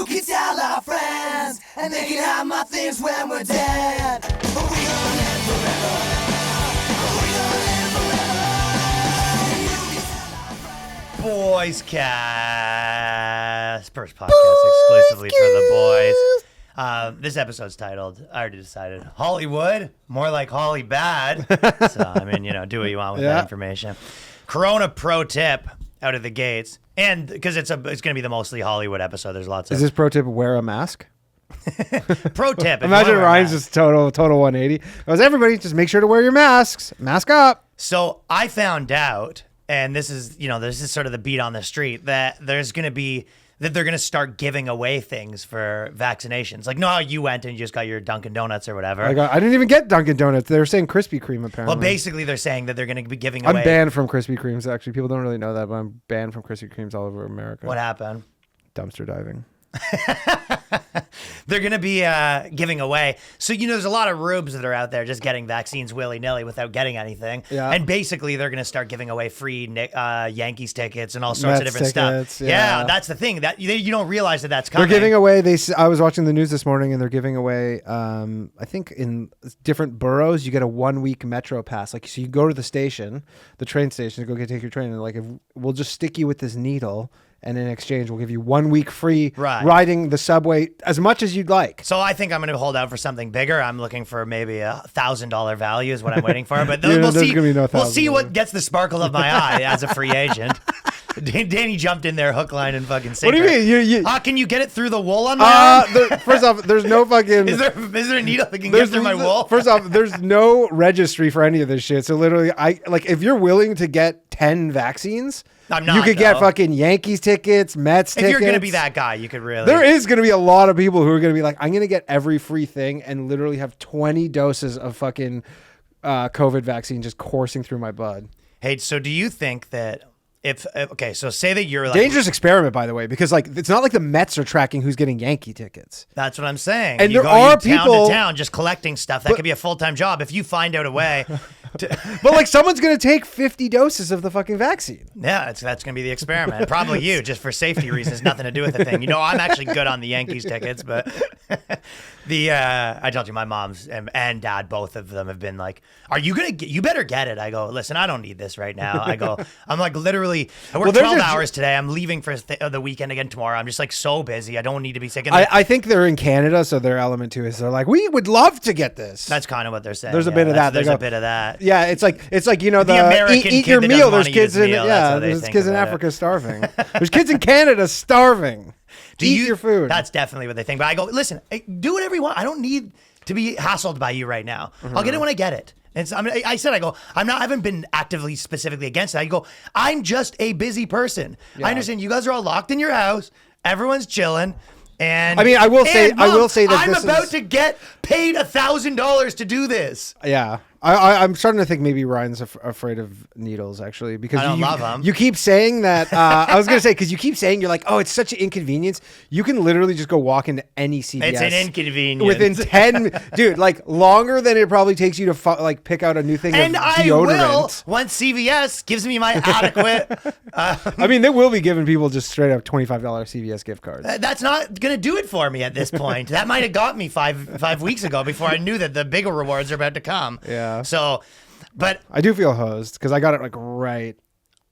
can tell our friends, and they can have my things when we're dead. But we gonna live forever. We gonna live forever. You can tell our friends. Boys Cast. First podcast exclusively for the boys. This episode's titled, I already decided, Hollywood, more like HollyBAD. So, I mean, do what you want with that information. Corona pro tip out of the gates. And because it's going to be the mostly Hollywood episode, there's lots of... Is this pro tip wear a mask? Pro tip. Imagine Ryan's just total 180. Goes, everybody, just make sure to wear your masks. Mask up. So I found out, and this is sort of the beat on the street, that they're going to start giving away things for vaccinations. Like, no, how you went and you just got your Dunkin' Donuts or whatever. I didn't even get Dunkin' Donuts. They were saying Krispy Kreme, apparently. Well, basically, they're saying that they're going to be giving away... I'm banned from Krispy Kremes, actually. People don't really know that, but I'm banned from Krispy Kremes all over America. What happened? Dumpster diving. They're going to be giving away. So, there's a lot of rubes that are out there just getting vaccines willy-nilly without getting anything. Yeah. And basically, they're going to start giving away free Yankees tickets and all sorts of different tickets, stuff. Yeah, that's the thing. That you don't realize that that's coming. They're giving away, I was watching the news this morning, and they're giving away, I think in different boroughs, you get a 1-week Metro pass. Like, so you go to the station, the train station, to go take your train, and like, we'll just stick you with this needle, and in exchange, we'll give you 1 week free riding the subway as much as you'd like. So I think I'm going to hold out for something bigger. I'm looking for maybe $1,000 value is what I'm waiting for. But we'll see. We'll see what gets the sparkle of my eye as a free agent. Danny jumped in there, hook, line, and fucking sinker. What do you mean? Can you get it through the wool on my arm? First off, there's no fucking... Is there a needle that can get through my wool? First off, there's no registry for any of this shit. So literally, if you're willing to get 10 vaccines... I'm not, you could get fucking Yankees tickets, Mets tickets. If you're going to be that guy, you could really... There is going to be a lot of people who are going to be like, I'm going to get every free thing and literally have 20 doses of fucking COVID vaccine just coursing through my blood. Hey, so do you think that so say that you're like... Dangerous experiment, by the way, because like it's not like the Mets are tracking who's getting Yankee tickets. That's what I'm saying. And there are people... town to town just collecting stuff. That could be a full-time job if you find out a way... But like someone's going to take 50 doses of the fucking vaccine. Yeah, that's going to be the experiment. Probably you, just for safety reasons, nothing to do with the thing. I'm actually good on the Yankees tickets, but I told you my mom's and dad, both of them have been like, "Are you going to get, you better get it." I go, "Listen, I don't need this right now." I'm like literally, I work 12 hours today. I'm leaving for the weekend again tomorrow. I'm just like so busy. I don't need to be sick. I think they're in Canada, so their element too is they're like, we would love to get this. That's kind of what they're saying. There's a bit of that. There's a bit of that. Yeah, it's like the American eat kid your that meal. doesn't There's wanna kids eat his in meal. That's how they there's think kids in about Africa starving. There's kids in Canada starving. Eat your food. That's definitely what they think. But I go, listen, do whatever you want. I don't need to be hassled by you right now. I'll get it when I get it. And I haven't been actively specifically against it. I go, I'm just a busy person. Yeah. I understand you guys are all locked in your house. Everyone's chilling. And I will say that I'm about to get paid $1,000 to do this. Yeah. I'm starting to think maybe Ryan's afraid of needles, actually, because I don't love them. You keep saying that. I was going to say, because you keep saying you're like, oh, it's such an inconvenience. You can literally just go walk into any CVS. It's an inconvenience. Within 10, dude, like longer than it probably takes you to pick out a new thing and of deodorant. I will, once CVS gives me my adequate. They will be giving people just straight up $25 CVS gift cards. That's not going to do it for me at this point. That might have got me five weeks ago before I knew that the bigger rewards are about to come. Yeah. So, but I do feel hosed because I got it like right.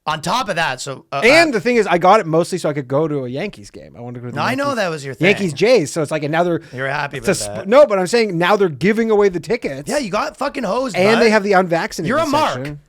On top of that, and the thing is, I got it mostly so I could go to a Yankees game. I wanted to go to the Yankees. I know that was your thing. Yankees Jays. So it's like, and now they're you're happy with that. No, but I'm saying now they're giving away the tickets. Yeah, you got fucking hosed. And they have the unvaccinated. You're a mark. Section.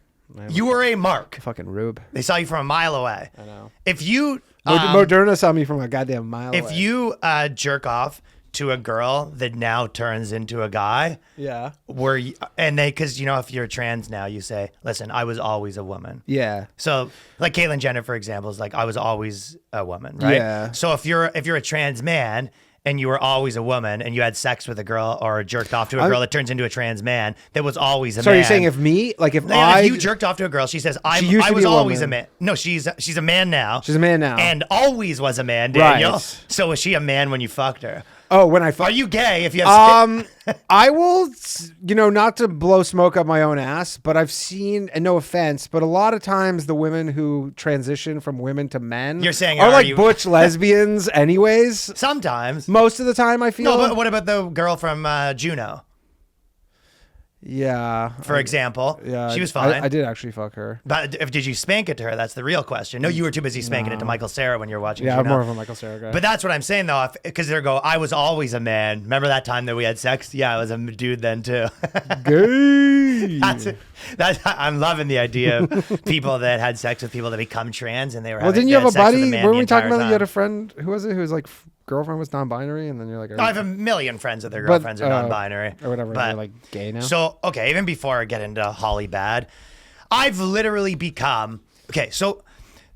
You were a mark. Fucking rube. They saw you from a mile away. I know. If you Moderna saw me from a goddamn mile away. If you jerk off to a girl that now turns into a guy. Yeah. Because if you're trans now, you say, listen, I was always a woman. Yeah. So like Caitlyn Jenner, for example, is like, I was always a woman, right? Yeah. So if you're a trans man and you were always a woman and you had sex with a girl or jerked off to a girl that turns into a trans man that was always a man. So you're saying if you jerked off to a girl, she says, I was always a man. No, she's a man now. She's a man now. And always was a man, Daniel. Right. So was she a man when you fucked her? Oh, when I fuck. Are you gay if you have I will, not to blow smoke up my own ass, but I've seen, and no offense, but a lot of times the women who transition from women to men You're saying, are are like you- butch lesbians anyways. sometimes? Most of the time I feel. No, but what about the girl from Juno, yeah. for example? Yeah. She was fine. I did actually fuck her. But did you spank it to her? That's the real question. No, you were too busy spanking it to Michael Cera when you were watching Yeah, Juno. I'm more of a Michael Cera guy. But that's what I'm saying, though, because they go, I was always a man. Remember that time that we had sex? Yeah, I was a dude then, too. Gay. I'm loving the idea of people that had sex with people that become trans and they were Well, having didn't you have a sex with buddy? man Weren't the we talking entire about that? You had a time. friend, who was it, who was like girlfriend was non-binary, and then you're like, I have a million friends that their girlfriends are non-binary. or whatever. But, You're like gay now. So, okay, even before I get into HollyBAD, I've literally become, okay, so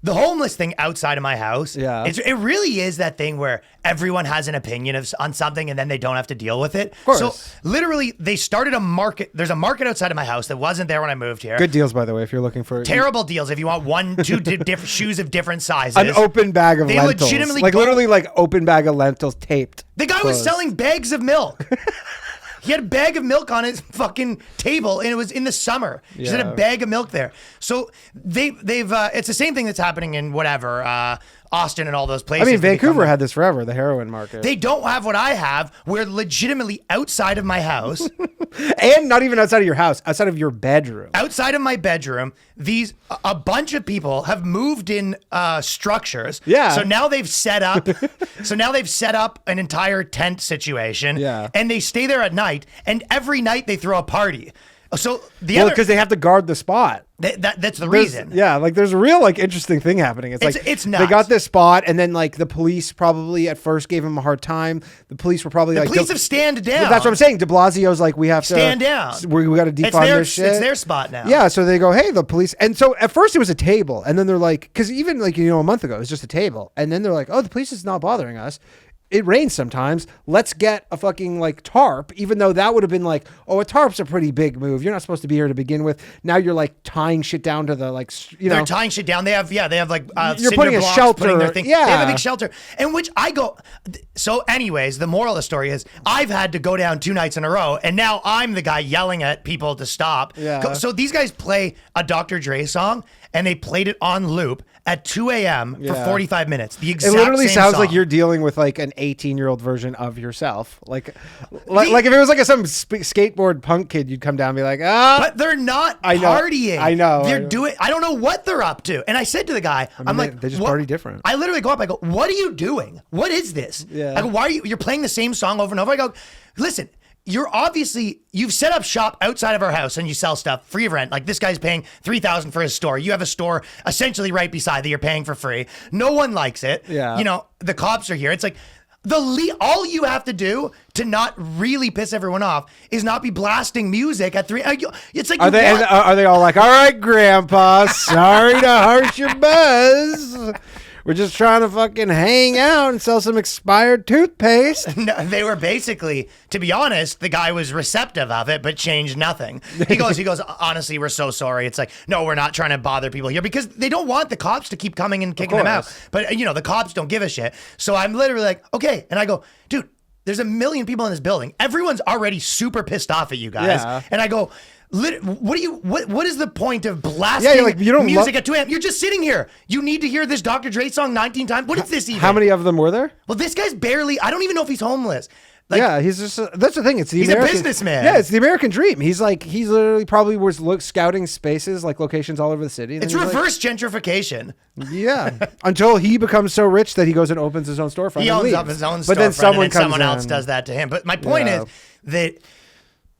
the homeless thing outside of my house, Yeah. it really is that thing where everyone has an opinion on something and then they don't have to deal with it. Of course. So literally they started a market. There's a market outside of my house that wasn't there when I moved here. Good deals, by the way, if you're looking for Terrible deals if you want one, two different shoes of different sizes. an open bag of They lentils, legitimately like go- literally like open bag of lentils taped. The guy was closed. selling bags of milk. He had a bag of milk on his fucking table, and it was in the summer. He just had Yeah. a bag of milk there. So they've it's the same thing that's happening in whatever Austin and all those I places. mean, They become Vancouver like- had this forever, the heroin market, They don't have what I have. We're legitimately outside of my house, and not even outside of your house, outside of your bedroom. outside of my bedroom. A bunch of people have moved in structures. Yeah. So now they've set up. An entire tent situation. Yeah. And they stay there at night, and every night they throw a party. So the Well, other because they have to guard the spot. that's the There's- reason. Yeah, like there's a real like interesting thing happening. It's like It's they nuts. got this spot, and then like the police probably at first gave him a hard time. The police were probably like, Police have stand down. That's what I'm saying. De Blasio's like, we have to Stand down. We got to defund this shit. It's their spot now. Yeah, so they go, hey, the police. And so at first it was a table. And then they're like, because even like, a month ago, it was just a table. And then they're like, oh, the police is not bothering us. It rains sometimes. Let's get a fucking like tarp, even though that would have been like, oh, a tarp's a pretty big move. You're not supposed to be here to begin with. Now you're like tying shit down to the like, They're tying shit down. They have like You're cinder putting a blocks, shelter, putting their thing. yeah. They have a big shelter. And which I go. So, anyways, the moral of the story is I've had to go down 2 nights in a row, and now I'm the guy yelling at people to stop. Yeah. So these guys play a Dr. Dre song, and they played it on loop at 2 a.m. for Yeah. 45 minutes. The It exact literally same sounds song. like you're dealing with like an 18-year-old version of yourself. Like if it was like some skateboard punk kid, you'd come down and be like, But they're not I know. partying. I know. They're doing. I don't know what they're up to. And I said to the guy, I'm they- like, they just "What?" party different. I literally go up. I go, "What are you doing? What is this?" Yeah. I go, "Why are you're playing the same song over and over?" I go, "Listen." You've set up shop outside of our house and you sell stuff free of rent. Like this guy's paying $3,000 for his store. You have a store essentially right beside that you're paying for free. No one likes it. Yeah. The cops are here. It's like all you have to do to not really piss everyone off is not be blasting music at 3. It's like are they all like, all right, Grandpa, sorry to harsh your buzz. We're just trying to fucking hang out and sell some expired toothpaste. No, they were basically, to be honest, the guy was receptive of it, but changed nothing. He goes, honestly, we're so sorry. It's like, no, we're not trying to bother people here because they don't want the cops to keep coming and kicking them out. course. But, the cops don't give a shit. So I'm literally like, okay. And I go, dude, there's a million people in this building. Everyone's already super pissed off at you guys. Yeah. And I go, what is the point of blasting you're like, you don't music at 2 a.m.? You're just sitting here. You need to hear this Dr. Dre song 19 times. What is this even? How many of them were there? Well, this guy's barely, I don't even know if he's homeless. Yeah, he's just that's the thing. It's the He's a American, businessman. Yeah, it's the American dream. He's literally probably was scouting spaces, like locations all over the city. and It's then he's reverse gentrification. yeah, until he becomes so rich that he goes and opens his own storefront. He and owns leaves. up his own but then storefront, and then comes someone else in. does that to him. But my point Yeah. is that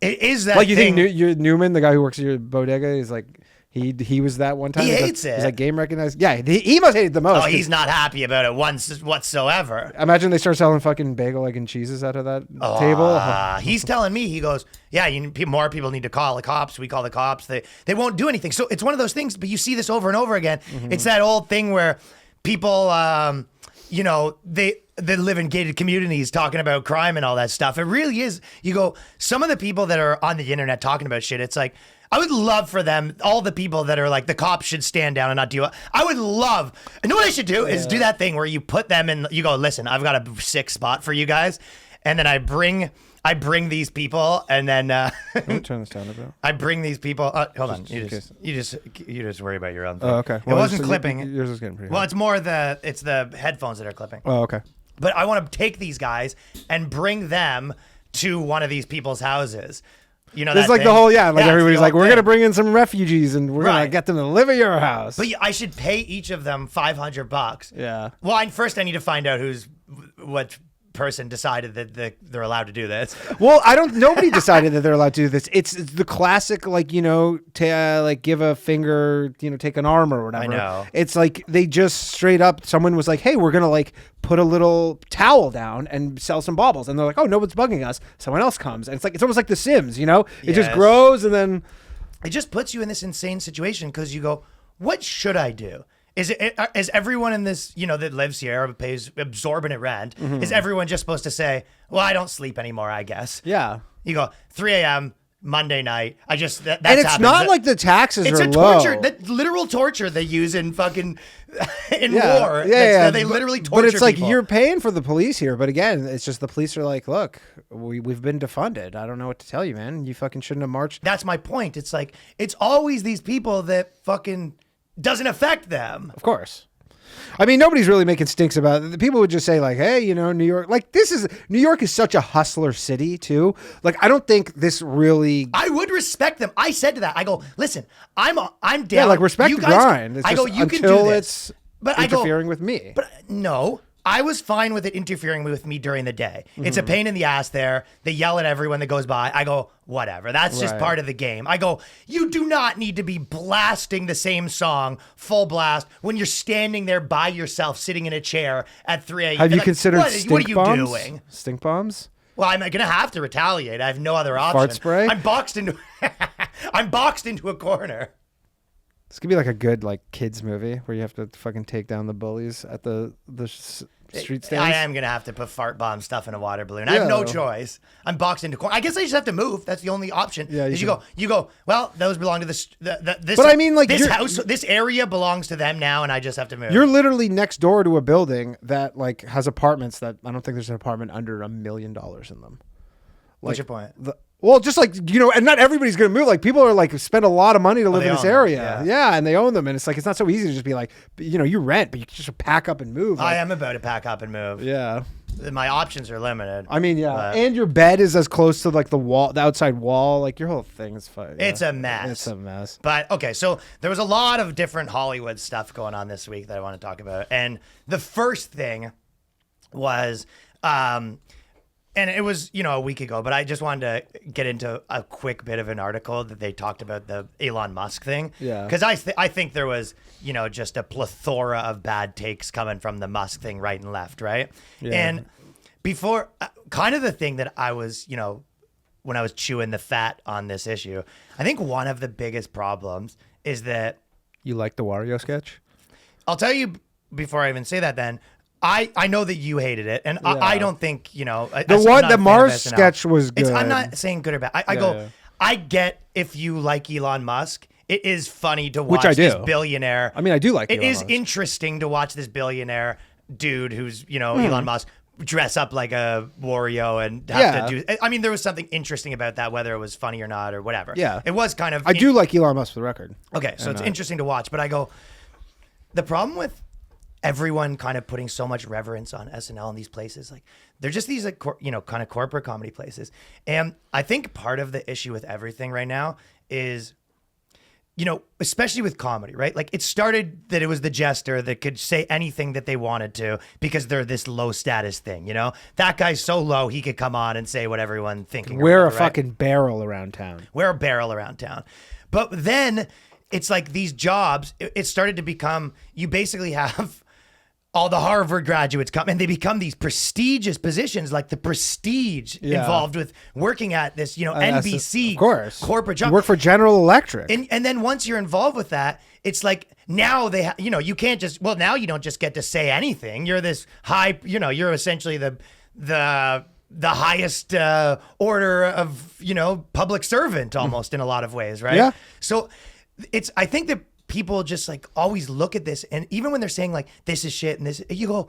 it is that Like you thing. think Newman, the guy who works at your bodega, is like he was that one time. He He's hates it. He's like game recognized. Yeah, he must hate it the most. Oh, 'cause he's not happy about it whatsoever. Imagine they start selling fucking bagel, egg, and cheeses out of that table. He's telling me, he goes, yeah, more people need to call the cops. We call the cops. They won't do anything. So it's one of those things, but you see this over and over again. Mm-hmm. It's that old thing where people, they live in gated communities talking about crime and all that stuff. It really is. You go, some of the people that are on the internet talking about shit, it's like, I would love for them, all the people that are like, the cops should stand down and not do it. I would love, you know what I should do is do that thing where you put them in, you go, listen, I've got a sick spot for you guys. and then I bring these people, and then Let me turn this down a bit. I bring these people. Hold on, just in you just worry about your own thing. Oh, okay. It wasn't clipping. Yours is getting pretty. Well, high. it's more the headphones that are clipping. Oh, okay. But I want to take these guys and bring them to one of these people's houses. You know, It's that like thing? the whole like it's the everybody's whole like, we're thing. gonna bring in some refugees and we're gonna Right. get them to live at your house. But I should pay each of them $500. Yeah. Well, first I need to find out what person decided that they're allowed to do this. Well, nobody decided that they're allowed to do this. It's the classic, like, like give a finger, take an arm or whatever. I know. It's like they just straight up, someone was like, hey, we're going to like put a little towel down and sell some baubles. And they're like, oh, no one's bugging us. Someone else comes. And it's almost like The Sims, It just Yes. grows and then. It just puts you in this insane situation because you go, what should I do? Is everyone in this, that lives here, pays exorbitant rent, is everyone just supposed to say, well, I don't sleep anymore, I guess? Yeah. You go, 3 a.m., Monday night. That's And it's happens. not like the taxes It's are a low. torture, that literal torture they use in fucking, in Yeah, war. yeah. They literally torture But it's like people. you're paying for the police here. But again, it's just the police are like, look, we've been defunded. I don't know what to tell you, man. You fucking shouldn't have marched. That's my point. It's like, it's always these people that fucking doesn't affect them. Of course. I mean, nobody's really making stinks about it. People would just say like, hey, New York, like New York is such a hustler city too. Like, I don't think this really. I would respect them. I said to that, I go, listen, I'm down. Yeah, like respect You the guys- grind. It's I go, just you can until do it's this. But I go, interfering with me. But no, I was fine with it interfering with me during the day. It's a pain in the ass there. They yell at everyone that goes by. I go, whatever. That's just Right. part of the game. I go, you do not need to be blasting the same song full blast when you're standing there by yourself, sitting in a chair at 3 a.m. Have you Like, considered what stink are you bombs? doing? Stink bombs? Well, I'm gonna have to retaliate. I have no other option. Fart spray? I'm boxed into a corner. This could be like a good like kids movie where you have to fucking take down the bullies at the street stands. I am gonna have to put fart bomb stuff in a water balloon. I have no Yeah. choice. I'm boxed into corner. I guess I just have to move. That's the only option. Yeah, Is you you go. Well, those belong to this. This. But I mean, like, this you're- house, this area belongs to them now, and I just have to move. You're literally next door to a building that like has apartments that I don't think there's an apartment under $1 million in them. What's your point? Well, just like, and not everybody's going to move. Like, people are like spend a lot of money to live they in this own them, area. yeah. And they own them. And it's like, it's not so easy to just be like, you rent, but you can just pack up and move. I Like, am about to pack up and move. yeah. My options are limited. I mean, yeah. But And your bed is as close to like the outside wall. Like, your whole thing is fine. It's a mess. It's a mess. But okay, so there was a lot of different Hollywood stuff going on this week that I want to talk about. And the first thing was, and it was, a week ago, but I just wanted to get into a quick bit of an article that they talked about the Elon Musk thing. Yeah. Because I think there was, just a plethora of bad takes coming from the Musk thing right and left, right? Yeah. And before, kind of the thing that I was, when I was chewing the fat on this issue, I think one of the biggest problems is that You like the Wario sketch? I'll tell you before I even say that then, I know that you hated it, and I don't think, The Mars sketch was good. I'm not saying good or bad. Yeah. I get if you like Elon Musk, it is funny to watch Which I this do. billionaire. I mean, I do like It Elon is Musk. interesting to watch this billionaire dude who's, Hmm. Elon Musk dress up like a Wario and have Yeah. to do. I mean, there was something interesting about that, whether it was funny or not or whatever. Yeah. It was kind of. I do like Elon Musk for the record. Okay, so And, it's interesting to watch, but I go, the problem with everyone kind of putting so much reverence on SNL and these places, like they're just these like kind of corporate comedy places, and I think part of the issue with everything right now is, especially with comedy, right? Like it started that it was the jester that could say anything that they wanted to because they're this low status thing, that guy's so low he could come on and say what everyone thinking. or Wear a whatever, right? fucking barrel around town. Wear a barrel around town. But then it's like these jobs, it started to become, you basically have all the Harvard graduates come and they become these prestigious positions, like the prestige involved with working at this, NBC of course. corporate job. You work for General Electric. And then once you're involved with that, it's like now they, you can't just, now you don't just get to say anything. You're this high, you're essentially the highest order of, public servant almost in a lot of ways, right? Yeah. So I think that people just like always look at this, and even when they're saying like this is shit and this, you go,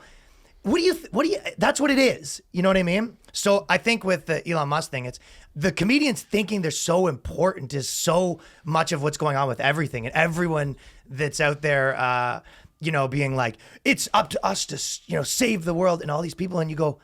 that's what it is. You know what I mean? So I think with the Elon Musk thing, it's the comedians thinking they're so important is so much of what's going on with everything, and everyone that's out there, being like, it's up to us to, save the world, and all these people. And you go,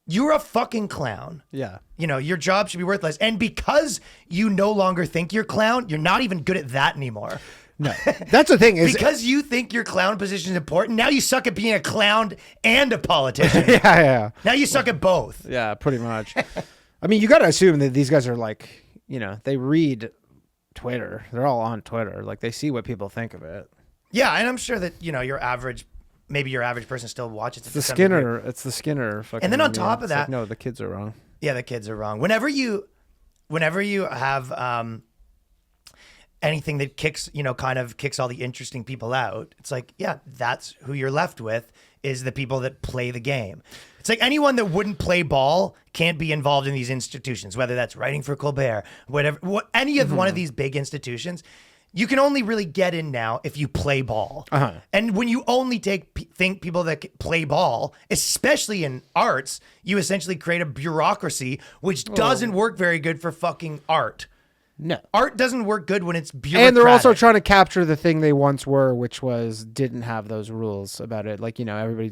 you're a fucking clown. Yeah. Your job should be worthless. And because you no longer think you're clown, you're not even good at that anymore. No, that's the thing is because you think your clown position is important. Now you suck at being a clown and a politician. yeah. Now you suck at both. Yeah, pretty much. I mean, you got to assume that these guys are like, they read Twitter. They're all on Twitter. Like they see what people think of it. Yeah, and I'm sure that your average person still watches it. It's the Skinner. Fucking, and then on top of that, like, no, the kids are wrong. Yeah, the kids are wrong. Whenever you have anything that kicks all the interesting people out, it's like, yeah, that's who you're left with, is the people that play the game. It's like anyone that wouldn't play ball can't be involved in these institutions, whether that's writing for Colbert, any of one of these big institutions. You can only really get in now if you play ball. Uh-huh. And when you only think people that play ball, especially in arts, you essentially create a bureaucracy, which doesn't work very good for fucking art. No. Art doesn't work good when it's bureaucratic. And they're also trying to capture the thing they once were, which didn't have those rules about it. Like, everybody,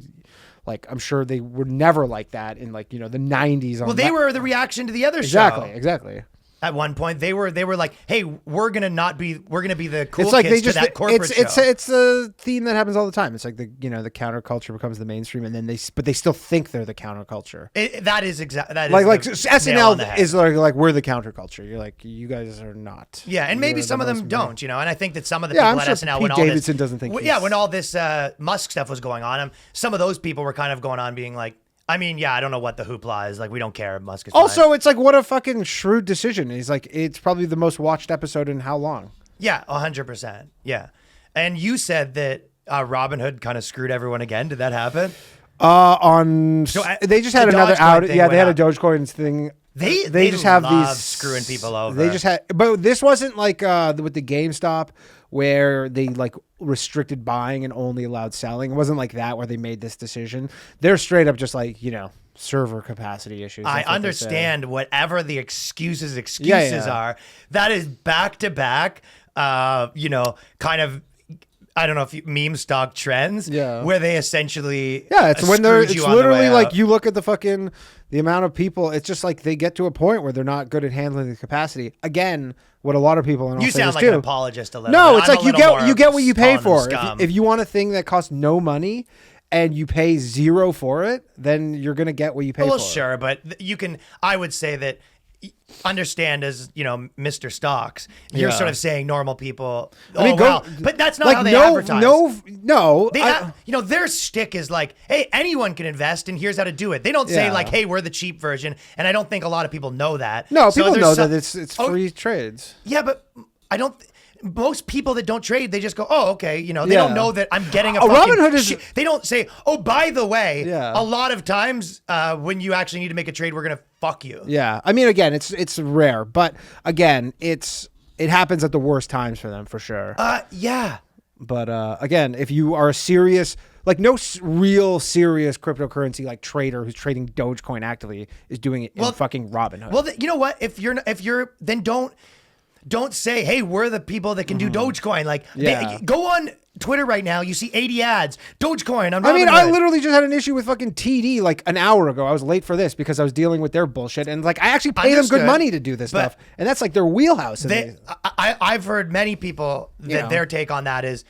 like, I'm sure they were never like that in, like, the 90s. Well, they were the reaction to the other show. Exactly. At one point, they were like, "Hey, we're gonna be the cool it's like kids to that corporate show." It's a theme that happens all the time. It's like the counterculture becomes the mainstream, and then they still think they're the counterculture. That is SNL is like we're the counterculture. You're like, you guys are not. Yeah, and maybe some of them don't, and I think that some of the people at SNL Pete Davidson doesn't think. When all this Musk stuff was going on, some of those people were kind of going on being like, I mean, yeah, I don't know what the hoopla is. Like, we don't care. Musk is also, fine. It's like, what a fucking shrewd decision. He's like, it's probably the most watched episode in how long? Yeah, 100%. Yeah. And you said that Robinhood kind of screwed everyone again. Did that happen? They just had another outage. Yeah, they had a Dogecoin thing. They just have love these screwing people over. They just had, but this wasn't like with the GameStop where they like restricted buying and only allowed selling. It wasn't like that where they made this decision. They're straight up just like, server capacity issues. I understand whatever the excuses are. That is back to back. Kind of. I don't know if meme stock trends. Yeah. Where they essentially. Yeah, it's when they're. It's literally like out. You look at the amount of people. It's just like they get to a point where they're not good at handling the capacity. Again, what a lot of people. And you sound like an apologist a little. No, bit. it's like you get what you pay for. Scum. If you want a thing that costs no money, and you pay zero for it, then you're gonna get what you pay for. Well, sure, but you can. I would say that. Understand as Mr. Stocks, you're sort of saying normal people. But that's not how they advertise. No. Their shtick is like, hey, anyone can invest, and here's how to do it. They don't say like, hey, we're the cheap version, and I don't think a lot of people know that. No, people know that it's free trades. Yeah, but I don't. Most people that don't trade, they just go, oh, okay. They don't know that I'm getting a fucking Robinhood is. They don't say, oh, by the way, a lot of times when you actually need to make a trade, we're going to fuck you. Yeah. I mean, again, it's rare. But again, it happens at the worst times for them, for sure. Yeah. But again, if you are a serious, like no real serious cryptocurrency like trader who's trading Dogecoin actively is doing it in fucking Robinhood. Well, you know what? If you're then don't say, hey, we're the people that can do Dogecoin. Like, go on Twitter right now. You see 80 ads. Dogecoin on Robinhood. I mean, I literally just had an issue with fucking TD like an hour ago. I was late for this because I was dealing with their bullshit. And like, I actually pay them good money to do this stuff. And that's like their wheelhouse. I've heard many people that their take on that is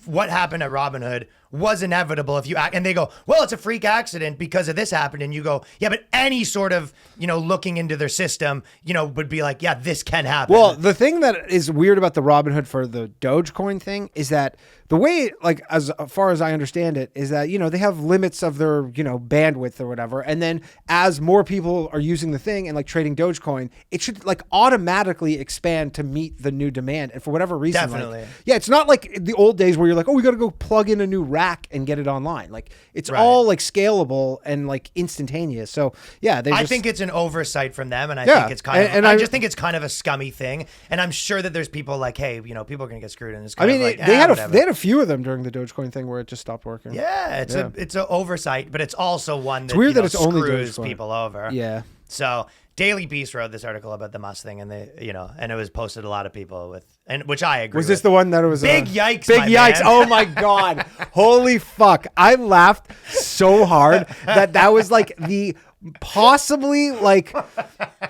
what happened at Robinhood was inevitable if you act, and they go, well, it's a freak accident because of this happened, and you go, yeah, but any sort of looking into their system would be like, yeah, this can happen. Well, the thing that is weird about the Robinhood for the Dogecoin thing is that the way, like, as far as I understand it, is that they have limits of their bandwidth or whatever, and then as more people are using the thing and like trading Dogecoin, it should like automatically expand to meet the new demand, and for whatever reason, definitely, it's not like the old days where you're like, oh, we got to go plug in a new rack and get it online. Like it's all like scalable and like instantaneous. So yeah, I think it's an oversight from them, and I think it's kind of. I just think it's kind of a scummy thing, and I'm sure that there's people like, hey, people are gonna get screwed in this. I mean, they had a few of them during the Dogecoin thing where it just stopped working. Yeah, it's an oversight, but it's also one that weird that it's only screws Dogecoin. people over. Yeah. So Daily Beast wrote this article about the Musk thing, and and it was posted a lot of people with, and which I agree. Was this the one that it was big yikes? Big my yikes! man. Oh my god! Holy fuck! I laughed so hard that was like the possibly like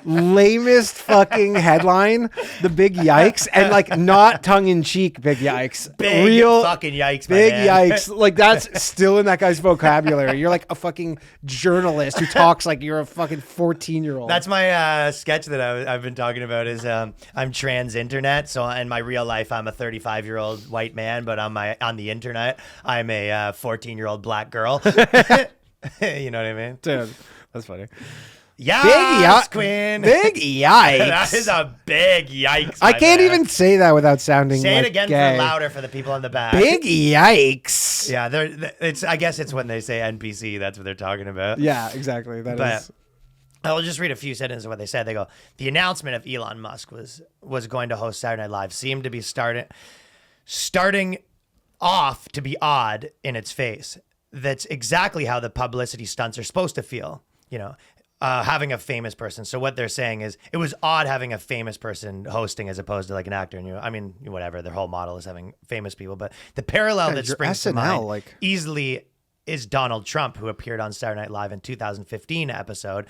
lamest fucking headline. The big yikes, and like not tongue in cheek. Big yikes. Big Real fucking yikes. My big man. yikes. Like that's still in that guy's vocabulary. You're like a fucking journalist who talks like you're a fucking 14-year-old. That's my sketch that I've been talking about. Is I'm trans internet. So in my real life, I'm a 35-year-old white man, but on the internet, I'm a 14-year-old black girl. You know what I mean? Dude, that's funny. Yes, Queen. Big yikes. That is a big yikes. I my can't man. even say that without sounding Say like it again gay. for louder for the people in the back. Big yikes. Yeah, I guess it's when they say NPC, that's what they're talking about. Yeah, exactly. That But is. I'll just read a few sentences of what they said. They go, the announcement of Elon Musk was going to host Saturday Night Live seemed to be starting off to be odd in its face. That's exactly how the publicity stunts are supposed to feel, having a famous person. So what they're saying is it was odd having a famous person hosting as opposed to like an actor. And I mean, whatever, their whole model is having famous people. But the parallel that your springs to SNL, mind like- easily is Donald Trump, who appeared on Saturday Night Live in 2015 episode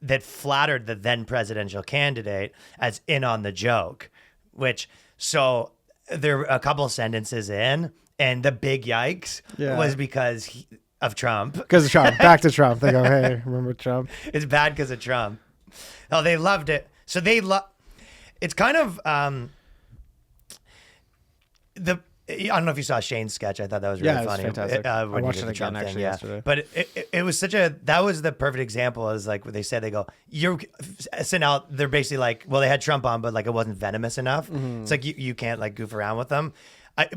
that flattered the then presidential candidate as in on the joke, so there were a couple sentences in, and the big yikes was because of Trump. Because of Trump. Back to Trump. They go, hey, remember Trump? It's bad because of Trump. Oh, they loved it. So it's kind of I don't know if you saw Shane's sketch. I thought that was really funny. Yeah, it was fantastic. I when you watched did it the again Trump thing, actually yesterday. But it was that was the perfect example. Is like what they said. They go, you're SNL. They're basically like, well, they had Trump on, but like it wasn't venomous enough. Mm-hmm. It's like you can't like goof around with them.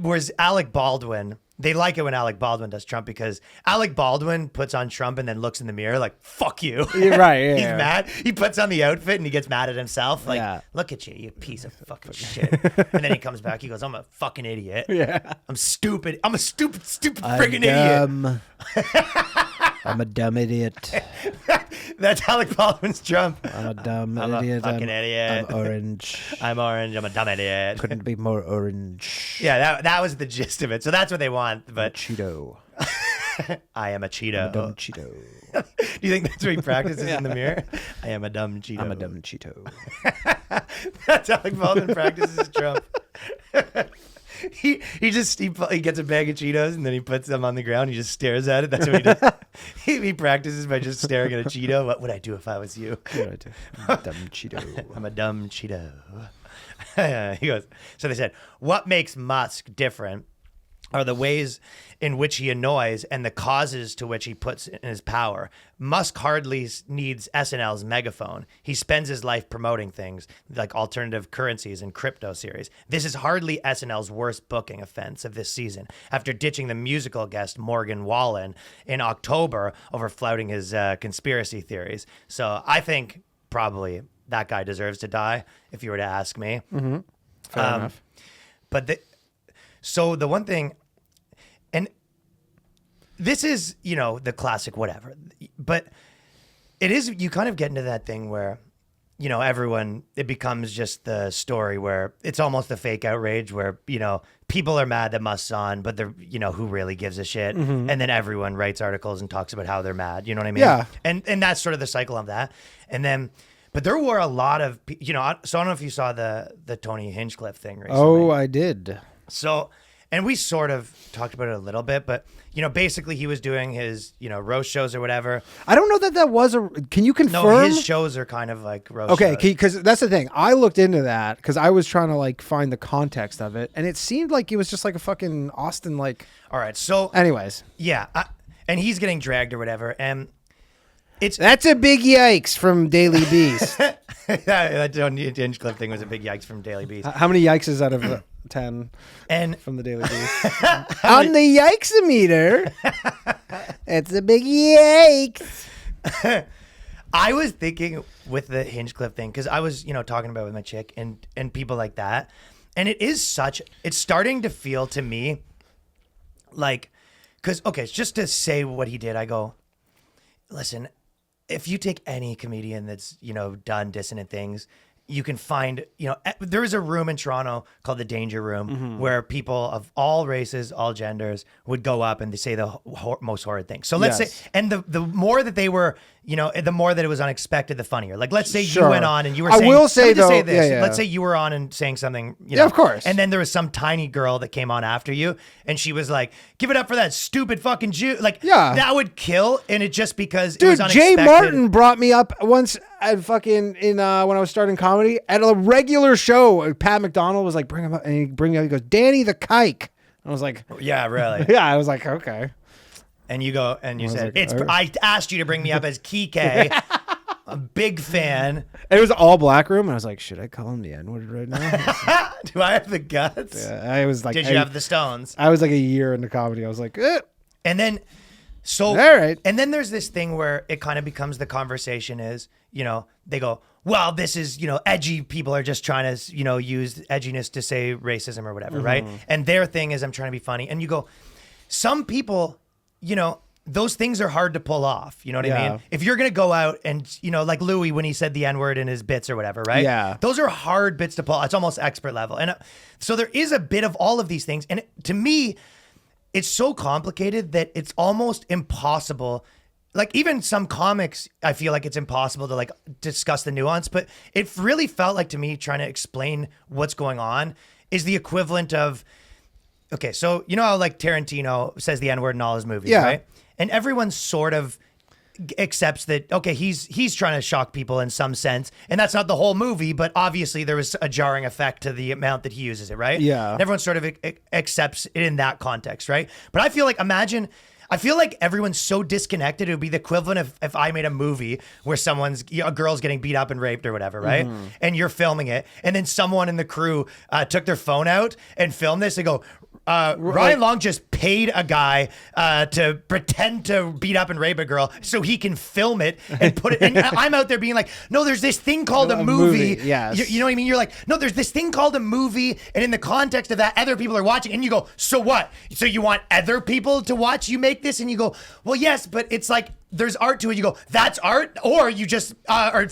Whereas Alec Baldwin, they like it when Alec Baldwin does Trump because Alec Baldwin puts on Trump and then looks in the mirror like, fuck you. You're right. Yeah, He's yeah. mad. He puts on the outfit and he gets mad at himself. Like, Yeah. look at you, you piece of fucking shit. And then he comes back. He goes, I'm a fucking idiot. Yeah. I'm stupid. I'm a stupid friggin' idiot. I'm a dumb idiot. That's Alec Baldwin's Trump. I'm a dumb I'm idiot. a fucking idiot. I'm orange. I'm orange. I'm a dumb idiot. Couldn't be more orange. Yeah, that was the gist of it. So that's what they want. But Cheeto. I am a Cheeto. Dumb Cheeto. Do you think that's what he practices in the mirror? I am a dumb Cheeto. I'm a dumb Cheeto. That's Alec Baldwin practices Trump. He gets a bag of Cheetos and then he puts them on the ground. He just stares at it. That's what he does. He practices by just staring at a Cheeto. What would I do if I was you? What do I do? I'm a dumb Cheeto. I'm a dumb Cheeto. He goes, so they said, what makes Musk different are the ways in which he annoys and the causes to which he puts in his power. Musk hardly needs SNL's megaphone. He spends his life promoting things like alternative currencies and crypto series. This is hardly SNL's worst booking offense of this season, after ditching the musical guest Morgan Wallen in October over flouting his conspiracy theories. So I think probably that guy deserves to die, if you were to ask me. Mm-hmm. Fair enough. But so the one thing, and this is, the classic whatever, but it is, you kind of get into that thing where, everyone, it becomes just the story where it's almost a fake outrage where, people are mad that Musk's on, but they're, who really gives a shit? Mm-hmm. And then everyone writes articles and talks about how they're mad. You know what I mean? Yeah. And that's sort of the cycle of that. And then, but there were a lot of, so I don't know if you saw the Tony Hinchcliffe thing recently. Oh, I did. So, and we sort of talked about it a little bit, but, basically he was doing his, roast shows or whatever. I don't know that was a. Can you confirm? No, his shows are kind of like roast Okay, shows. because that's the thing. I looked into that because I was trying to like find the context of it, and it seemed like it was just like a fucking Austin like. All right, so Anyways, yeah, and he's getting dragged or whatever, and that's a big yikes from Daily Beast. that Tony Hinchcliffe thing was a big yikes from Daily Beast. How many yikes is out of 10 And from the Daily Beast? On the yikes-o-meter, it's a big yikes. I was thinking with the Hinchcliffe thing, because I was, talking about it with my chick and people like that. And it's starting to feel to me like, because, okay, just to say what he did, I go, listen, if you take any comedian that's, done dissonant things, you can find, there is a room in Toronto called the Danger Room where people of all races, all genders would go up and they say the most horrid things. So let's say, and the more that they were, the more that it was unexpected, the funnier. Like, let's say you went on and you were saying, I will say, though, say this. yeah. Let's say you were on and saying something, Yeah, of course. And then there was some tiny girl that came on after you and she was like, give it up for that stupid fucking Jew. Like, that would kill. And it just because it was unexpected. Jay Martin brought me up once at fucking when I was starting comedy at a regular show. Pat McDonald was like, bring him up, and he goes, Danny the Kike. I was like, yeah, really? Yeah, I was like, okay. And you go and you said, like, I asked you to bring me up as Kike, a big fan. And it was an all black room, and I was like, should I call him the N-word right now? Do I have the guts? Yeah, I was like, did you have the stones? I was like a year into comedy. I was like, And then, all right. And then there's this thing where it kind of becomes the conversation is, they go, well, this is, edgy people are just trying to, use edginess to say racism or whatever, right? And their thing is I'm trying to be funny. And you go, some people, those things are hard to pull off. You know what I mean? If you're going to go out and, like Louis when he said the N-word in his bits or whatever, right? Yeah. Those are hard bits to pull. It's almost expert level. And so there is a bit of all of these things. And to me, it's so complicated that it's almost impossible. Like even some comics, I feel like it's impossible to like discuss the nuance, but it really felt like to me trying to explain what's going on is the equivalent of, okay, so you know how like Tarantino says the N-word in all his movies, right? And everyone sort of accepts that, okay, he's trying to shock people in some sense, and that's not the whole movie, but obviously there was a jarring effect to the amount that he uses it, right? Yeah. And everyone sort of accepts it in that context, right? But I feel like, I feel like everyone's so disconnected. It would be the equivalent if I made a movie where a girl's getting beat up and raped or whatever, right? And you're filming it, and then someone in the crew took their phone out and filmed this and go, Ryan Long just paid a guy to pretend to beat up and rape a girl so he can film it and put it. And I'm out there being like, no, there's this thing called a movie. Yes. You know what I mean? You're like, no, there's this thing called a movie. And in the context of that, other people are watching. And you go, so what? So you want other people to watch you make this? And you go, well, yes, but it's like, there's art to it. You go, that's art? Or you just are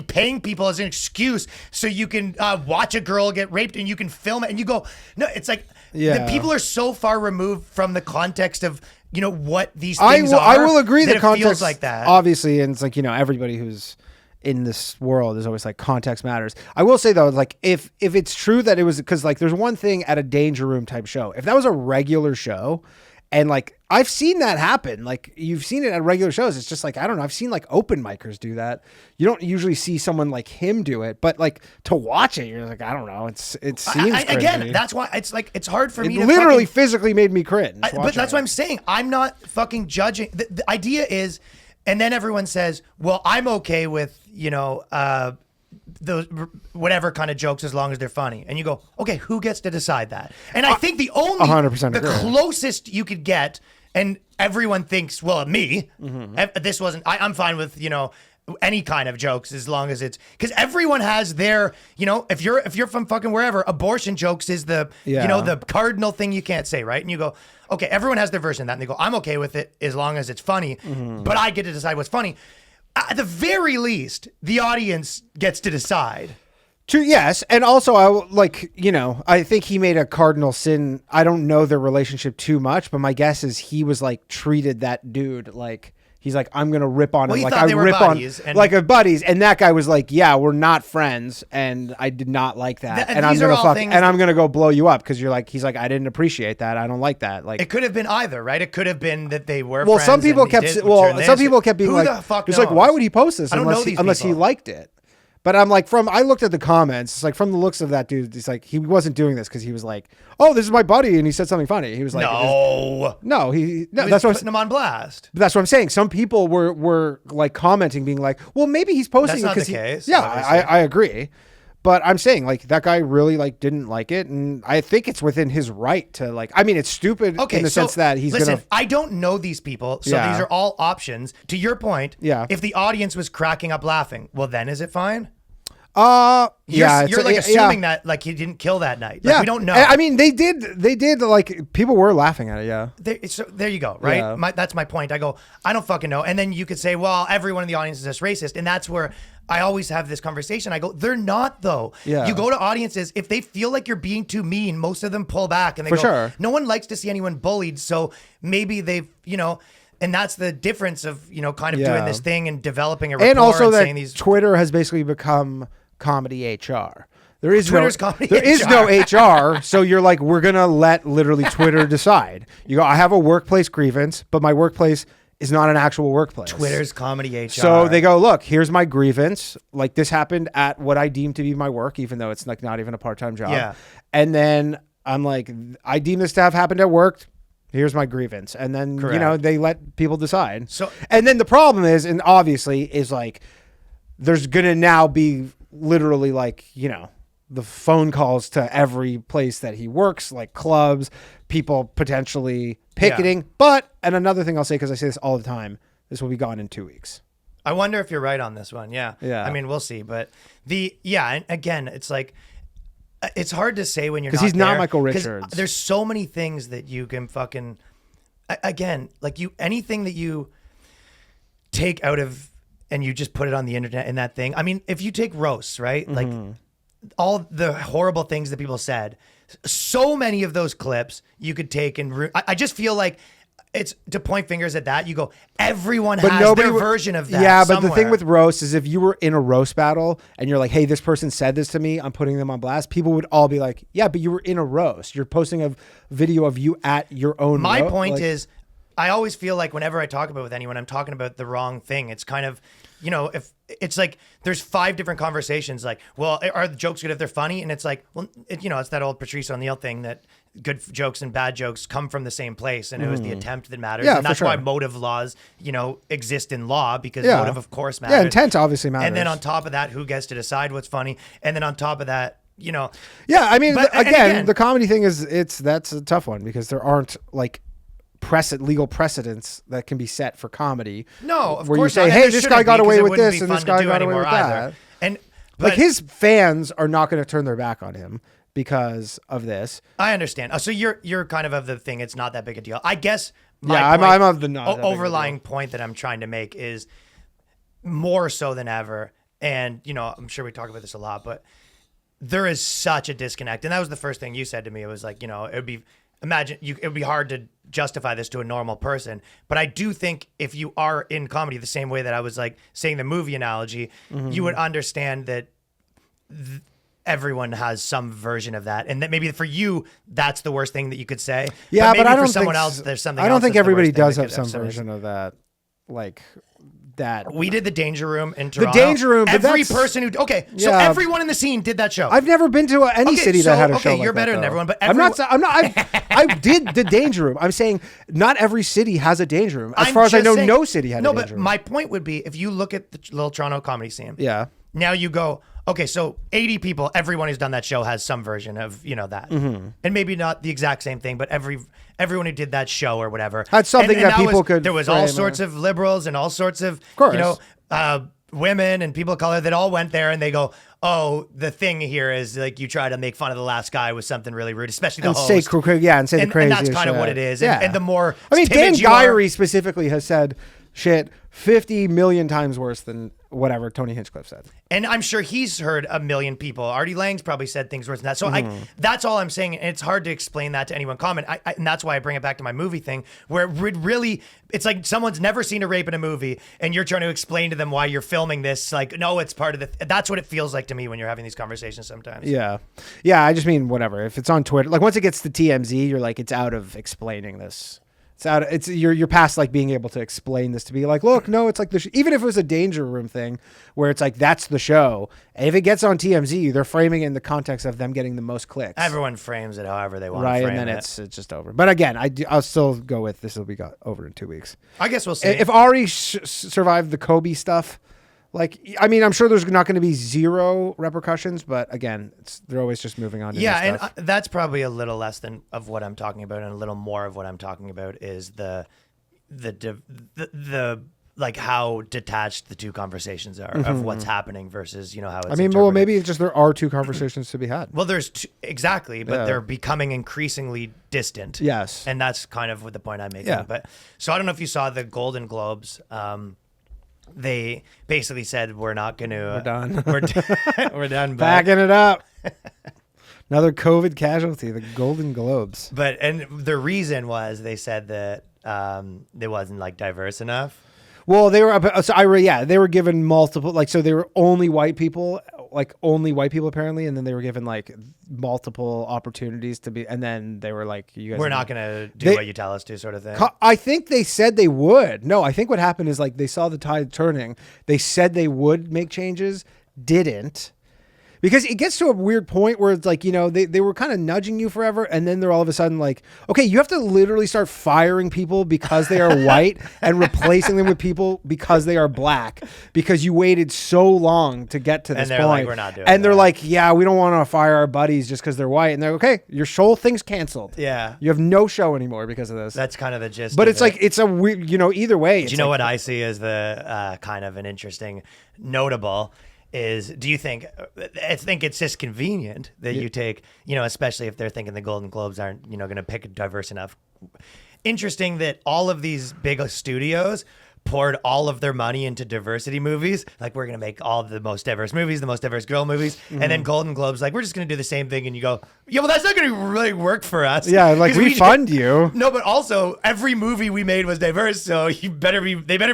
paying people as an excuse so you can watch a girl get raped and you can film it. And you go, no, it's like, the people are so far removed from the context of, what these things are. I will agree that context feels like that. Obviously, and it's like, everybody who's in this world is always like context matters. I will say though, like if it's true that it was, because like there's one thing at a Danger Room type show. If that was a regular show, and like I've seen that happen, like you've seen it at regular shows. It's just like, I don't know. I've seen like open micers do that. You don't usually see someone like him do it, but like to watch it, you're like, I don't know. It seems again. That's why it's like it's hard for me. It literally physically made me cringe. But that's what I'm saying. I'm not fucking judging. The idea is, and then everyone says, well, I'm okay with those whatever kind of jokes as long as they're funny. And you go, okay, who gets to decide that? And I think the only 100% the closest you could get, and everyone thinks, well, me, this wasn't, I'm fine with, any kind of jokes as long as it's, because everyone has their, if you're from fucking wherever, abortion jokes is the, the cardinal thing you can't say, right? And you go, okay, everyone has their version of that. And they go, I'm okay with it as long as it's funny, but I get to decide what's funny. At the very least, the audience gets to decide. True, yes. And also, I think he made a cardinal sin. I don't know their relationship too much, but my guess is he was like treated that dude like, he's like, I'm going to rip on him. Like I rip on like a buddies. And that guy was like, yeah, we're not friends. And I did not like that. And I'm going to I'm going to go blow you up. Cause you're like, he's like, I didn't appreciate that. I don't like that. Like it could have been either, right? It could have been that they were friends. Some people kept being like, it's like, why would he post this unless he liked it? But I'm like, I looked at the comments. It's like from the looks of that dude, it's like he wasn't doing this because he was like, "Oh, this is my buddy," and he said something funny. He was like, "No, that's what putting him on blast." That's what I'm saying. Some people were like commenting, being like, "Well, maybe he's posting that's it because case. Yeah, I agree. But I'm saying like that guy really like didn't like it, and I think it's within his right to like. I mean, it's stupid in the sense that he's gonna. I don't know these people, so these are all options. To your point, if the audience was cracking up laughing, well, then is it fine? Yeah, You're like assuming that like he didn't kill that night. Like, yeah, we don't know. I mean, they did like people were laughing at it. Yeah, So there you go, right? Yeah. That's my point. I go, I don't fucking know. And then you could say, well, everyone in the audience is just racist. And that's where I always have this conversation. I go, they're not though. Yeah. You go to audiences, if they feel like you're being too mean, most of them pull back and they For go, sure. no one likes to see anyone bullied. So maybe they've, and that's the difference of, kind of doing this thing and developing a rapport and also that saying these. Twitter has basically become comedy HR. There is Twitter's comedy there is HR. no HR, so you're like, we're gonna let literally Twitter decide. You go, I have a workplace grievance, but my workplace is not an actual workplace. Twitter's comedy HR. So they go, look, here's my grievance. Like this happened at what I deem to be my work, even though it's like not even a part-time job. Yeah. And then I'm like, I deem this to have happened at work. Here's my grievance. And then, Correct. they let people decide. So- and then the problem is, and obviously is like, there's going to now be literally like, the phone calls to every place that he works, like clubs, people potentially picketing. But, and another thing I'll say, because I say this all the time, this will be gone in 2 weeks. I wonder if you're right on this one. Yeah. Yeah. I mean, we'll see. But and again, it's like, it's hard to say when you're not 'Cause he's not there, Michael 'cause Richards. There's so many things that you can fucking, again, like anything that you take out of and you just put it on the internet in that thing. I mean, if you take roasts, right? Like all the horrible things that people said, so many of those clips you could take and I just feel like it's to point fingers at that. You go, everyone has their version of that. Yeah, but the somewhere. thing with roast is if you were in a roast battle and you're like, hey, this person said this to me, I'm putting them on blast, people would all be like, yeah, but you were in a roast. You're posting a video of you at your own My roast. point Like, is, I always feel like whenever I talk about it with anyone, I'm talking about the wrong thing. It's kind of, if it's like there's 5 different conversations. Like, well, are the jokes good if they're funny? And it's like, well, it's that old Patrice O'Neill thing that good jokes and bad jokes come from the same place, and it was the attempt that matters. Yeah, and that's for why sure. motive laws, exist in law because Yeah. motive, of course, matters. Yeah, intent obviously matters. And then on top of that, who gets to decide what's funny? And then on top of that, Yeah, I mean, But- and again, the comedy thing that's a tough one because there aren't like legal precedents that can be set for comedy. no, of where you course say, not. And hey, there this shouldn't guy got be, 'cause away it with wouldn't this be and fun this to guy do got away anymore with either. that. And Like but- his fans are not going to turn their back on him because of this. I understand. Oh, so you're kind of the thing. It's not that big a deal. I guess. My Yeah, point, I'm of the not that big of a overlying deal. point that I'm trying to make is more so than ever. And I'm sure we talk about this a lot, but there is such a disconnect. And that was the first thing you said to me. It was like, it would be it would be hard to justify this to a normal person. But I do think if you are in comedy the same way that I was like saying the movie analogy, you would understand that everyone has some version of that, and that maybe for you that's the worst thing that you could say. Yeah, maybe but I don't for someone think else there's something. I don't else think that's the everybody worst thing does that have could some version of that, like that. We did the Danger Room in Toronto. Danger Room, but Every that's- person who so Yeah. everyone in the scene did that show. I've never been to any Okay, city so- that had a okay, show like you're that, better than though. everyone, but I'm not. I did the Danger Room. I'm saying not every city has a Danger Room. As far as I know, no city had a Danger Room. but my point would be if you look at the little Toronto comedy scene. Yeah. Now you go, okay, so 80 people, everyone who's done that show has some version of, that. Mm-hmm. And maybe not the exact same thing, but everyone who did that show or whatever. Had something that people could There was all frame sorts of liberals and all sorts of, course. women and people of color that all went there and they go, oh, the thing here is like you try to make fun of the last guy with something really rude, especially the And host. say the craziest and that's kind of what it is. Yeah. And the more I mean, Dan timid you are- Gyrie specifically has said shit 50 million times worse than whatever Tony Hinchcliffe said. And I'm sure he's heard a million people. Artie Lang's probably said things worse than that. So Mm-hmm. that's all I'm saying. And it's hard to explain that to anyone common. And that's why I bring it back to my movie thing, where it really, it's like someone's never seen a rape in a movie and you're trying to explain to them why you're filming this. Like, no, it's part of that's what it feels like to me when you're having these conversations sometimes. Yeah. Yeah. I just mean, whatever. If it's on Twitter, like once it gets to TMZ, you're like, it's out of explaining this. You're past like being able to explain this to be like, look, no, it's like even if it was a Danger Room thing where it's like, that's the show. And if it gets on TMZ, they're framing it in the context of them getting the most clicks. Everyone frames it however they want Right. to frame And then it. it's just over. But again, I'll still go with this will be over in 2 weeks. I guess we'll see. If Ari survived the Kobe stuff, like, I mean, I'm sure there's not going to be zero repercussions, but again, they're always just moving on to yeah, new and stuff. that's probably a little less than of what I'm talking about, and a little more of what I'm talking about is the like how detached the two conversations are of what's happening versus, you know, how it's I mean, well, maybe it's just there are two conversations to be had. Well, there's exactly, but Yeah. they're becoming increasingly distant. Yes. And that's kind of what the point I'm making. Yeah. But so I don't know if you saw the Golden Globes. They basically said we're not going to. We're done. We're done. Backing it up. Another COVID casualty, the Golden Globes. But and the reason was they said that it wasn't like diverse enough. Well, they were they were given multiple, like, so they were only white people apparently, and then they were given like multiple opportunities to be, and then they were like, you guys, We're not going to do what you tell us to, sort of thing. I think they said they would. No, I think what happened is like they saw the tide turning. They said they would make changes, didn't. Because it gets to a weird point where it's like, you know, they were kind of nudging you forever. And then they're all of a sudden like, okay, you have to literally start firing people because they are white and replacing them with people because they are black, because you waited so long to get to this And they're point. like, we're not doing And they're that. like, yeah, we don't want to fire our buddies just because they're white. And they're okay, your whole thing's canceled. Yeah. You have no show anymore because of this. That's kind of the gist. But of it's like, it. it's a weird, you know, either way. Do you know what I see as the kind of an interesting, notable is, do you think, I think it's just convenient that you take, you know, especially if they're thinking the Golden Globes aren't, you know, going to pick diverse enough. Interesting that all of these big studios poured all of their money into diversity movies. Like, we're going to make all of the most diverse movies, the most diverse girl movies. And then Golden Globes, like, we're just going to do the same thing. And you go, yeah, well, that's not going to really work for us. Yeah, like, 'Cause we fund you. No, but also every movie we made was diverse. So they better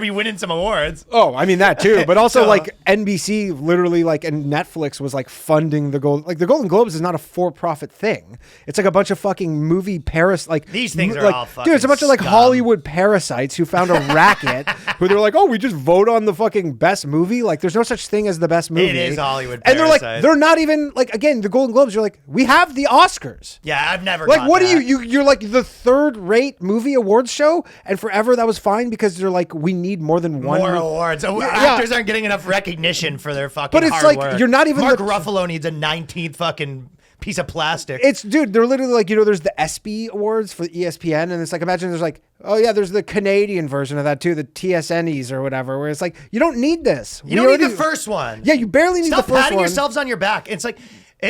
be winning some awards. Oh, I mean that too, but also So- like NBC literally, like, and Netflix was like funding the Golden Globes is not a for-profit thing. It's like a bunch of fucking movie like These things are like, all fucking dude, it's a bunch of like scum. Hollywood parasites who found a racket who they're like, oh, we just vote on the fucking best movie. Like, there's no such thing as the best movie. It is Hollywood and parasites. they're not even like, again, the Golden Globes. You're like, we have the Oscars. Yeah, I've never Like, got what that. do you're like the third-rate movie awards show, and forever that was fine because they're like, we need more than one More mo- awards. Yeah. Actors aren't getting enough recognition for their fucking But it's hard like, work. you're not even Mark the- Ruffalo needs a 19th fucking piece of plastic. Dude, they're literally like, you know, there's the ESPY awards for ESPN, and it's like, imagine there's like, oh yeah, there's the Canadian version of that too, the TSNEs or whatever, where it's like, you don't need this. you don't need the first one. Yeah, you barely need Stop the first patting one. yourselves on your back. It's like,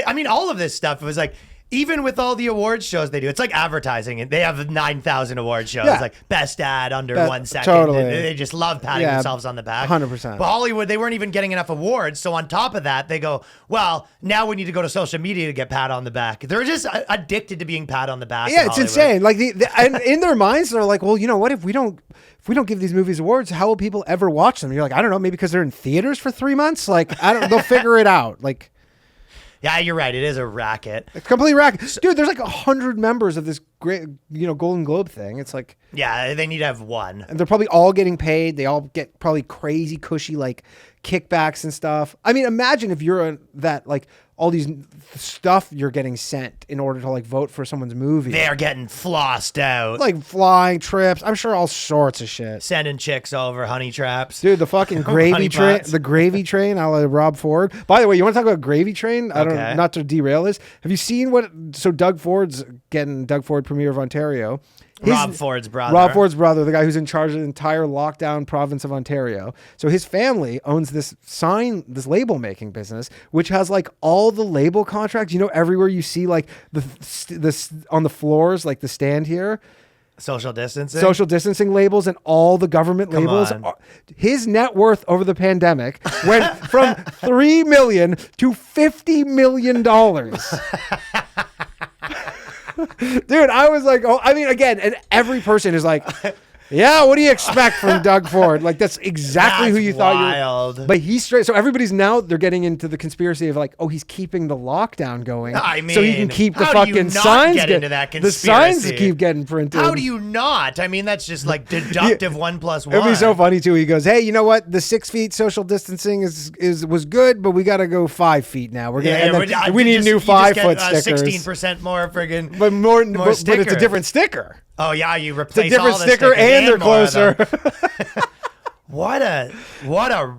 I mean, all of this stuff, it was like, even with all the awards shows they do, it's like advertising. And they have 9,000 award shows, Yeah. like best ad under 1 second. Totally. They just love patting Yeah, themselves on the back. 100%. But Hollywood, they weren't even getting enough awards. So on top of that, they go, well, now we need to go to social media to get pat on the back. They're just addicted to being pat on the back. Yeah, in it's Hollywood. insane. Like and in their minds, they're like, well, you know what? If we don't give these movies awards, how will people ever watch them? And you're like, I don't know, maybe because they're in theaters for 3 months. Like, I don't. They'll figure it out. Like. Yeah, you're right. It is a racket. It's complete racket. Dude, there's like 100 members of this great, you know, Golden Globe thing. It's like, Yeah, they need to have one. and they're probably all getting paid. They all get probably crazy, cushy, like, kickbacks and stuff. I mean, imagine if you're that, like, all these stuff you're getting sent in order to, like, vote for someone's movie. They're getting flossed out. Like, flying trips. I'm sure all sorts of shit. Sending chicks over honey traps. Dude, the fucking gravy Honey train, pots. the gravy train, a la Rob Ford. By the way, you want to talk about gravy train? I don't, Okay. not to derail this. Have you seen so Doug Ford's getting Doug Ford, Premier of Ontario. Rob Ford's brother. Rob Ford's brother, the guy who's in charge of the entire lockdown province of Ontario. So his family owns this label making business, which has like all the label contracts. You know, everywhere you see like the on the floors, like the stand here, Social distancing. social distancing labels and all the government Come labels. on. His net worth over the pandemic went from $3 million to $50 million. Dude, I was like, oh, I mean, again, and every person is like, yeah, what do you expect from Doug Ford? Like, that's exactly who That's you thought wild. you were. But he's straight. So everybody's now, they're getting into the conspiracy of like, oh, he's keeping the lockdown going. I so he can mean, keep the how do you fucking not signs. get into that the signs conspiracy? keep getting printed. How do you not? I mean, that's just like deductive 1 plus 1. It'd be so funny too. He goes, "Hey, you know what? The 6 feet social distancing was good, but we got to go 5 feet now. We're gonna Yeah, we need new 5 foot stickers, 16% more friggin'. but more but it's a stickers. different sticker. Oh yeah, you It's a replace different all the sticker, stickers and they're more of them. closer. What a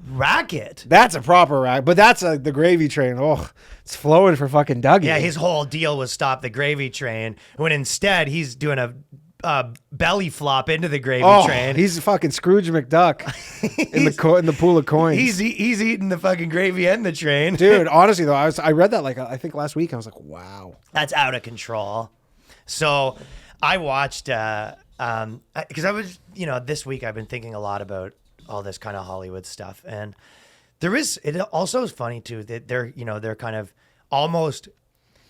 racket. That's a proper rack, but that's the gravy train. Oh, it's flowing for fucking Dougie. Yeah, his whole deal was stop the gravy train, when instead he's doing a belly flop into the gravy Oh, train. he's fucking Scrooge McDuck in the pool of coins. He's eating the fucking gravy and the train. Dude, honestly though, I read that like I think last week. I was like, wow, That's out of control. So I watched because I was this week I've been thinking a lot about all this kind of Hollywood stuff, and it also is funny too that they're kind of almost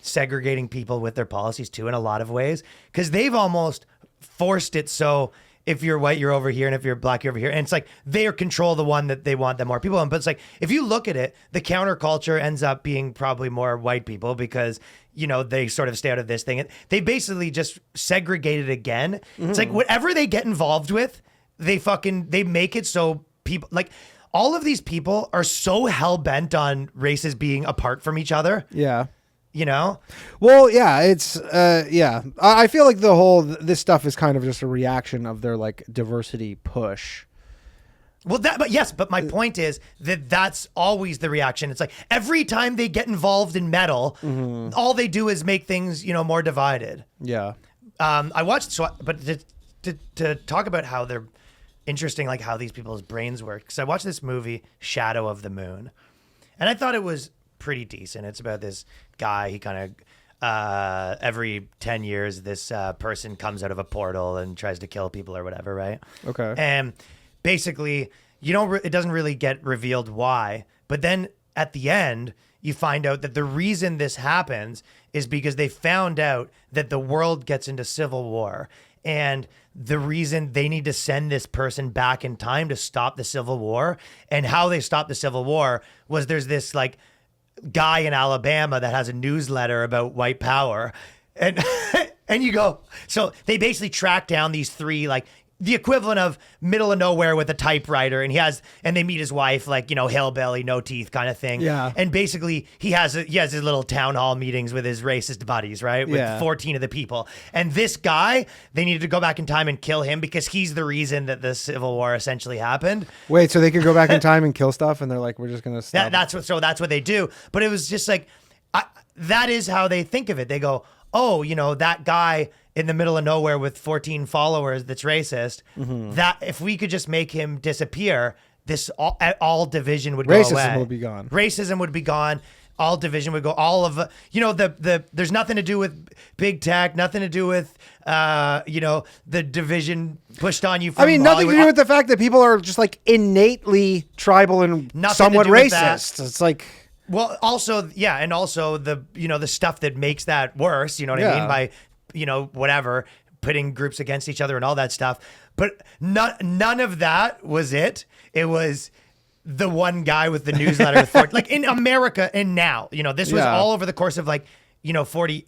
segregating people with their policies too in a lot of ways, because they've almost forced it so if you're white you're over here and if you're black you're over here, and it's like they control the one that they want that more people on. But it's like if you look at it, the counterculture ends up being probably more white people because they sort of stay out of this thing. They basically just segregated again. It's like whatever they get involved with, they make it so people like all of these people are so hell bent on races being apart from each other. yeah. Well, yeah, it's yeah. I feel like this stuff is kind of just a reaction of their like diversity push. Well, but my point is that that's always the reaction. It's like every time they get involved in metal, all they do is make things, more divided. Yeah. I watched, but to talk about how they're interesting, like how these people's brains work. Because I watched this movie, Shadow of the Moon, and I thought it was pretty decent. It's about this guy. He kind of every 10 years, this person comes out of a portal and tries to kill people or whatever, right? Okay. And basically, it doesn't really get revealed why, but then at the end, you find out that the reason this happens is because they found out that the world gets into civil war, and the reason they need to send this person back in time to stop the civil war, and how they stop the civil war was there's this like guy in Alabama that has a newsletter about white power, and and you go, so they basically track down these three, like the equivalent of middle of nowhere with a typewriter, and they meet his wife, like, hillbilly, no teeth kind of thing. Yeah. And basically he has his little town hall meetings with his racist buddies, right? With 14 of the people. And this guy, they needed to go back in time and kill him because he's the reason that the Civil War essentially happened. Wait, so they could go back in time and kill stuff, and they're like, we're just gonna stop. That's what they do. But it was just like, that is how they think of it. They go, oh, that guy in the middle of nowhere with 14 followers that's racist, that if we could just make him disappear, this all division would go away. Racism would be gone. Racism would be gone. All division would go. All of there's nothing to do with big tech, nothing to do with the division pushed on you from nothing Hollywood. to do with the fact that people are just like innately tribal and somewhat racist. It's like, well, also, yeah, and also the stuff that makes that worse, you know what I mean, by whatever, pitting groups against each other and all that stuff. But none of that was it. It was the one guy with the newsletter, like in America and now, this was all over the course of like, 40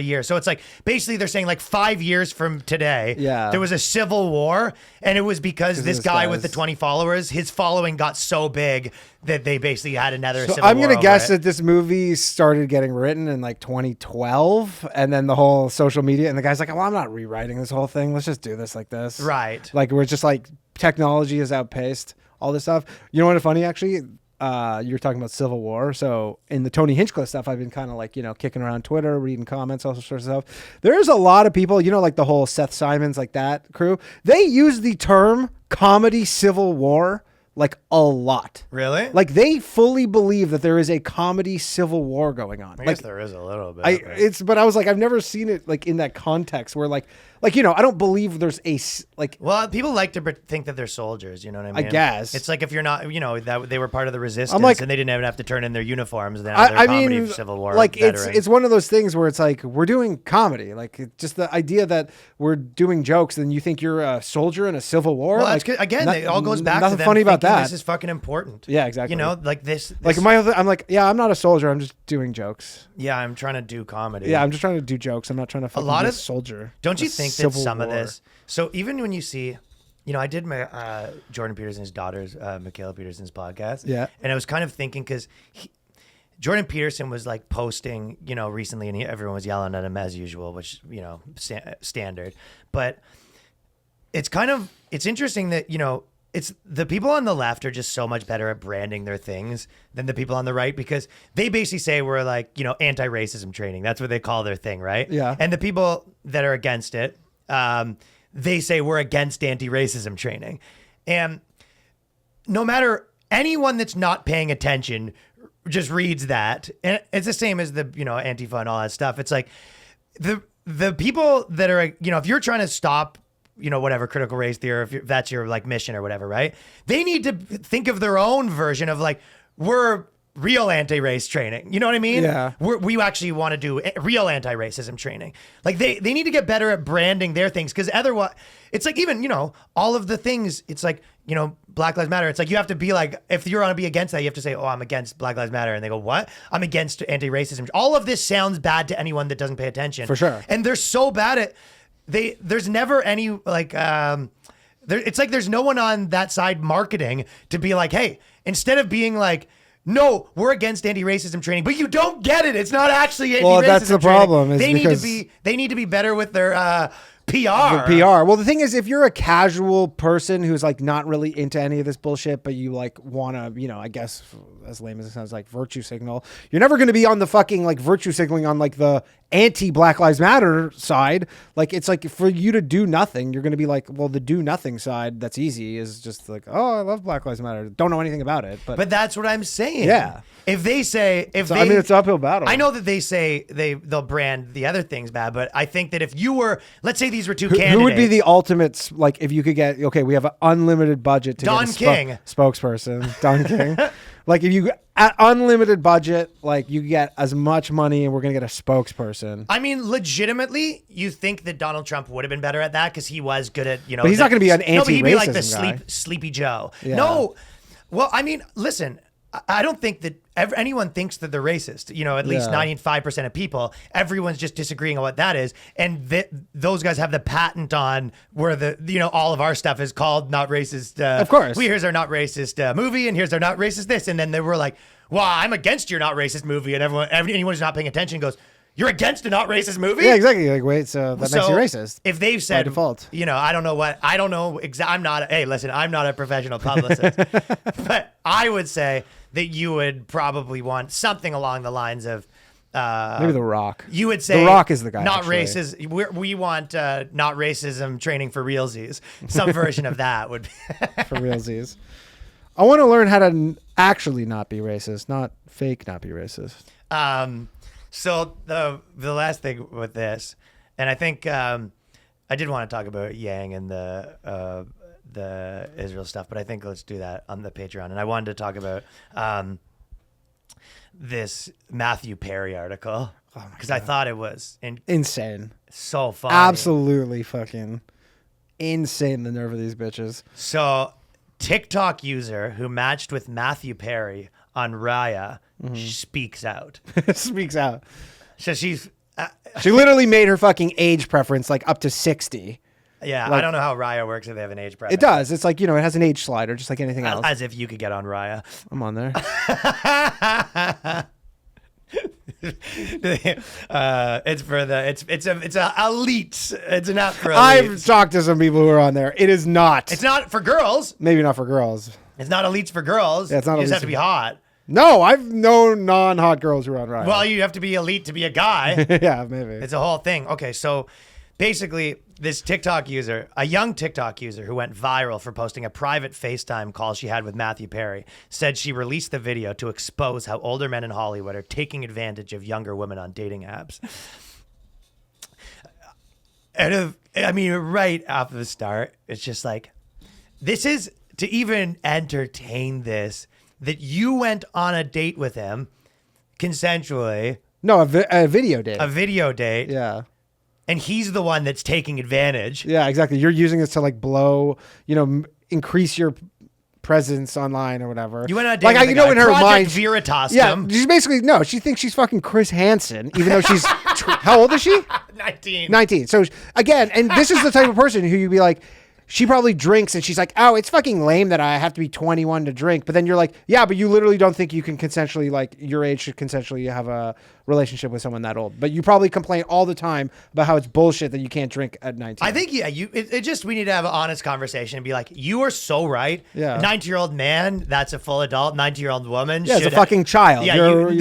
years. So it's like, basically they're saying like 5 years from today, there was a civil war, and it was because this guy with the 20 followers, his following got so big that they basically had another civil war. I'm going to guess that this movie started getting written in like 2012, and then the whole social media, and the guy's like, well, I'm not rewriting this whole thing. Let's just do this like this. Right. Like, we're just like, technology has outpaced all this stuff. You know what's funny, actually? You were talking about Civil War. So in the Tony Hinchcliffe stuff, I've been kind of like, kicking around Twitter, reading comments, all sorts of stuff. There's a lot of people, like the whole Seth Simons, like that crew. They use the term comedy Civil War like a lot. Really? Like they fully believe that there is a comedy Civil War going on. I guess there is a little bit. But I was like, I've never seen it like in that context where like, I don't believe there's a like. Well, people like to think that they're soldiers. You know what I mean? I guess it's like if you're not, that they were part of the resistance, and they didn't even have to turn in their uniforms. Then comedy Civil War. Like veterans. it's one of those things where it's like we're doing comedy. Like it's just the idea that we're doing jokes, and you think you're a soldier in a Civil War. Well, like, again, it all goes back nothing to them funny about that. This is fucking important. Yeah, exactly. Like this. Like I'm like, yeah, I'm not a soldier. I'm just doing jokes. Yeah, I'm trying to do comedy. Yeah, I'm just trying to do jokes. I'm not trying to fucking be a soldier. Don't you think that some of this? So even when you see, I did my Jordan Peterson's daughter's, Michaela Peterson's podcast. Yeah. And I was kind of thinking because Jordan Peterson was like posting, recently, and everyone was yelling at him as usual, which, standard. But it's interesting that, it's the people on the left are just so much better at branding their things than the people on the right, because they basically say we're like, anti-racism training. That's what they call their thing, right? Yeah. And the people that are against it, they say we're against anti-racism training. And no matter anyone that's not paying attention just reads that. And it's the same as the, Antifa and all that stuff. It's like the people that are, if you're trying to stop, whatever critical race theory, if that's your like mission or whatever, right? They need to think of their own version of like, we're real anti-race training. You know what I mean? Yeah. We actually want to do real anti-racism training. Like they need to get better at branding their things. Cause otherwise it's like, even, all of the things, it's like, Black Lives Matter. It's like, you have to be like, if you're going to be against that, you have to say, oh, I'm against Black Lives Matter. And they go, what? I'm against anti-racism. All of this sounds bad to anyone that doesn't pay attention. For sure. And they're so bad at, there's never any like, it's like, there's no one on that side marketing to be like, hey, instead of being like, no, we're against anti-racism training, but you don't get it. It's not actually anti-racism. Well, that's the problem. Is they because need to be better with their PR. The PR. Well, the thing is, if you're a casual person who's like not really into any of this bullshit, but you like want to, I guess, as lame as it sounds, like virtue signal, you're never going to be on the fucking like virtue signaling on like the anti-Black Lives Matter side. Like, it's like for you to do nothing, you're going to be like, well, the do nothing side, that's easy, is just like, oh, I love Black Lives Matter. Don't know anything about it. But that's what I'm saying. Yeah. If they say, it's an uphill battle. I know that they say they'll brand the other things bad, but I think that if you were, let's say these were two candidates. Who would be the ultimate, like, if you could get, okay, we have an unlimited budget to Don get a King. Spokesperson. Don King. Like, if you, at unlimited budget, like, you get as much money and we're going to get a spokesperson. I mean, legitimately, you think that Donald Trump would have been better at that because he was good at, But he's not going to be an anti-racism No, but he'd be like the guy. Sleepy Joe. Yeah. No. Well, I mean, listen, I don't think that anyone thinks that they're racist. At least 95% of people, everyone's just disagreeing on what that is. And those guys have the patent on where all of our stuff is called not racist. Of course. Here's our not racist movie and here's our not racist this. And then they were like, well, I'm against your not racist movie. And anyone who's not paying attention goes, you're against a not racist movie? Yeah, exactly. Like, wait, so that makes you racist. If they've said, by default. I don't know. Hey, listen, I'm not a professional publicist, but I would say that you would probably want something along the lines of, maybe The Rock. You would say The Rock is the guy. Not actually. racist. We want not racism training for realsies. Some version of that would be for realsies. I want to learn how to actually not be racist, not fake not be racist. So the last thing with this, and I think I did want to talk about Yang and the Israel stuff, but I think let's do that on the Patreon. And I wanted to talk about this Matthew Perry article because I thought it was insane, so funny, absolutely fucking insane. The nerve of these bitches. So, TikTok user who matched with Matthew Perry on Raya speaks out. Speaks out. So she's she literally made her fucking age preference like up to 60. Yeah, like, I don't know how Raya works if they have an age preference. It does. It's like, it has an age slider just like anything else. As if you could get on Raya. I'm on there. It's for the it's a elite. It's not for elites. I've talked to some people who are on there. It is not. It's not for girls. Maybe not for girls. It's not elites for girls. Yeah, it's not. You just have to be hot. No, I've known non-hot girls who are on Raya. Well, you have to be elite to be a guy. Yeah, maybe. It's a whole thing. Okay, so basically, this TikTok user, a young TikTok user who went viral for posting a private FaceTime call she had with Matthew Perry, said she released the video to expose how older men in Hollywood are taking advantage of younger women on dating apps. Right off the start, it's just like, this is, to even entertain this, that you went on a date with him consensually. No, a video date. A video date. Yeah. And he's the one that's taking advantage. Yeah, exactly. You're using this to like blow, increase your presence online or whatever. You went on a date with a guy. In her Project mind, Veritas. Yeah, she's basically, she thinks she's fucking Chris Hansen, even though she's, how old is she? 19. 19. So again, and this is the type of person who you'd be like, she probably drinks and she's like, oh, it's fucking lame that I have to be 21 to drink. But then you're like, yeah, but you literally don't think you can consensually, like your age should consensually have a relationship with someone that old. But you probably complain all the time about how it's bullshit that you can't drink at 19. I think, yeah, it just, we need to have an honest conversation and be like, you are so right. Yeah. A 19-year-old man, that's a full adult. 19-year-old woman. Yeah, it's a fucking child. Yeah,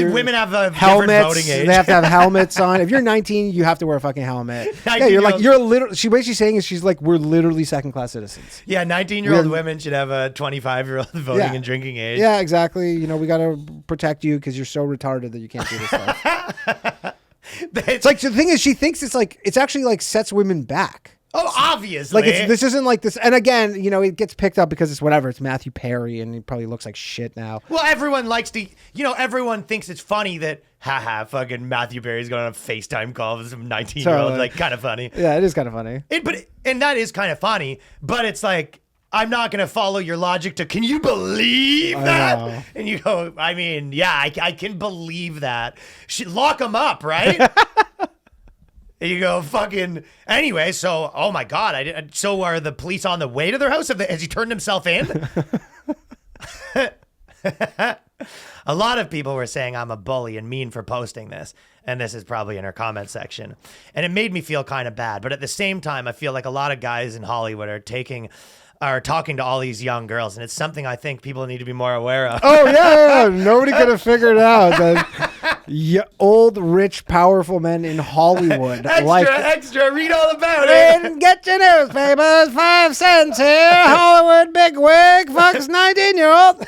women have a helmets, different voting age. They have to have helmets on. If you're 19, you have to wear a fucking helmet. Yeah, you're like, you're literally, what she's saying is she's like, we're literally second-class citizens. Yeah, 19-year-old women should have a 25-year-old voting and drinking age. Yeah, exactly. You know, we got to protect you because you're so retarded that you can't do this stuff. It's like, the thing is, she thinks it's actually like sets women back. Oh, obviously. Like, this isn't like this. And again, you know, it gets picked up because it's whatever. It's Matthew Perry, and he probably looks like shit now. Well, everyone likes to, you know, everyone thinks it's funny that, haha, fucking Matthew Perry's going on a FaceTime call with some 19-year-old. Like, kind of funny. Yeah, it is kind of funny. And that is kind of funny, but it's like, I'm not going to follow your logic to, can you believe that? And you go, I mean, yeah, I can believe that. Lock him up, right? And you go, fucking, anyway, so, oh my God, so are the police on the way to their house? Has he turned himself in? A lot of people were saying I'm a bully and mean for posting this. And this is probably in her comment section. And it made me feel kind of bad. But at the same time, I feel like a lot of guys in Hollywood are talking to all these young girls. And it's something I think people need to be more aware of. Oh, yeah. Nobody could have figured out that old, rich, powerful men in Hollywood. Extra, read all about it. And get your newspapers, 5 cents here. Hollywood bigwig fucks 19-year-old.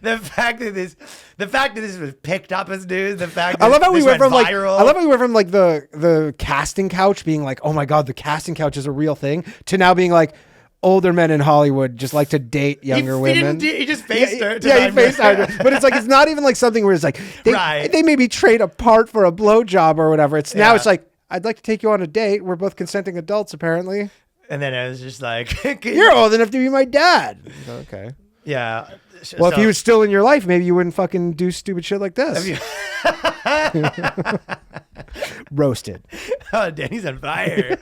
The fact that this was picked up as news, the fact that I love how we went from viral. I love how we went from like the casting couch being like, oh my God, the casting couch is a real thing, to now being like, older men in Hollywood just like to date younger women. He just faced her. Yeah, he faced her. But it's like, it's not even like something where it's like they maybe trade apart for a blowjob or whatever. It's now it's like, I'd like to take you on a date. We're both consenting adults apparently. And then it was just like, you're old enough to be my dad. Okay. Yeah. Well, if he was still in your life, maybe you wouldn't fucking do stupid shit like this. Roasted. Oh, Danny's on fire.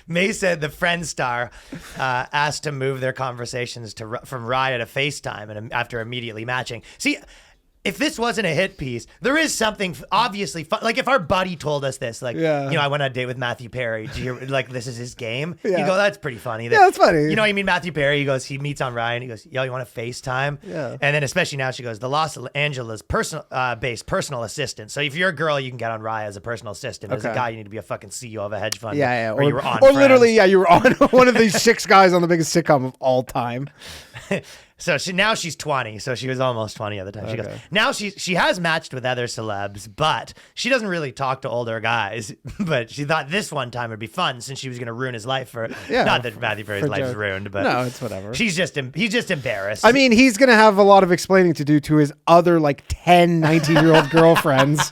May said the Friends star asked to move their conversations from Raya to FaceTime and after immediately matching. See, if this wasn't a hit piece, there is something obviously fun. Like if our buddy told us this, like, you know, I went on a date with Matthew Perry. Do you hear, like, this is his game? You go, that's pretty funny. That's funny. You know what I mean? Matthew Perry, he meets on Ryan. He goes, yo, you want to FaceTime? Yeah. And then especially now she goes, the Los Angeles based personal assistant. So if you're a girl, you can get on Raya as a personal assistant. As a guy, you need to be a fucking CEO of a hedge fund. Yeah. Or you were on Or literally, you were on one of these 6 guys on the biggest sitcom of all time. So now she's 20. So she was almost 20 at the time. She goes, now she has matched with other celebs, but she doesn't really talk to older guys. But she thought this one time would be fun since she was going to ruin his life for. Not that Matthew Perry's life is ruined, but no, it's whatever. He's just embarrassed. I mean, he's going to have a lot of explaining to do to his other like 10 19-year-old girlfriends.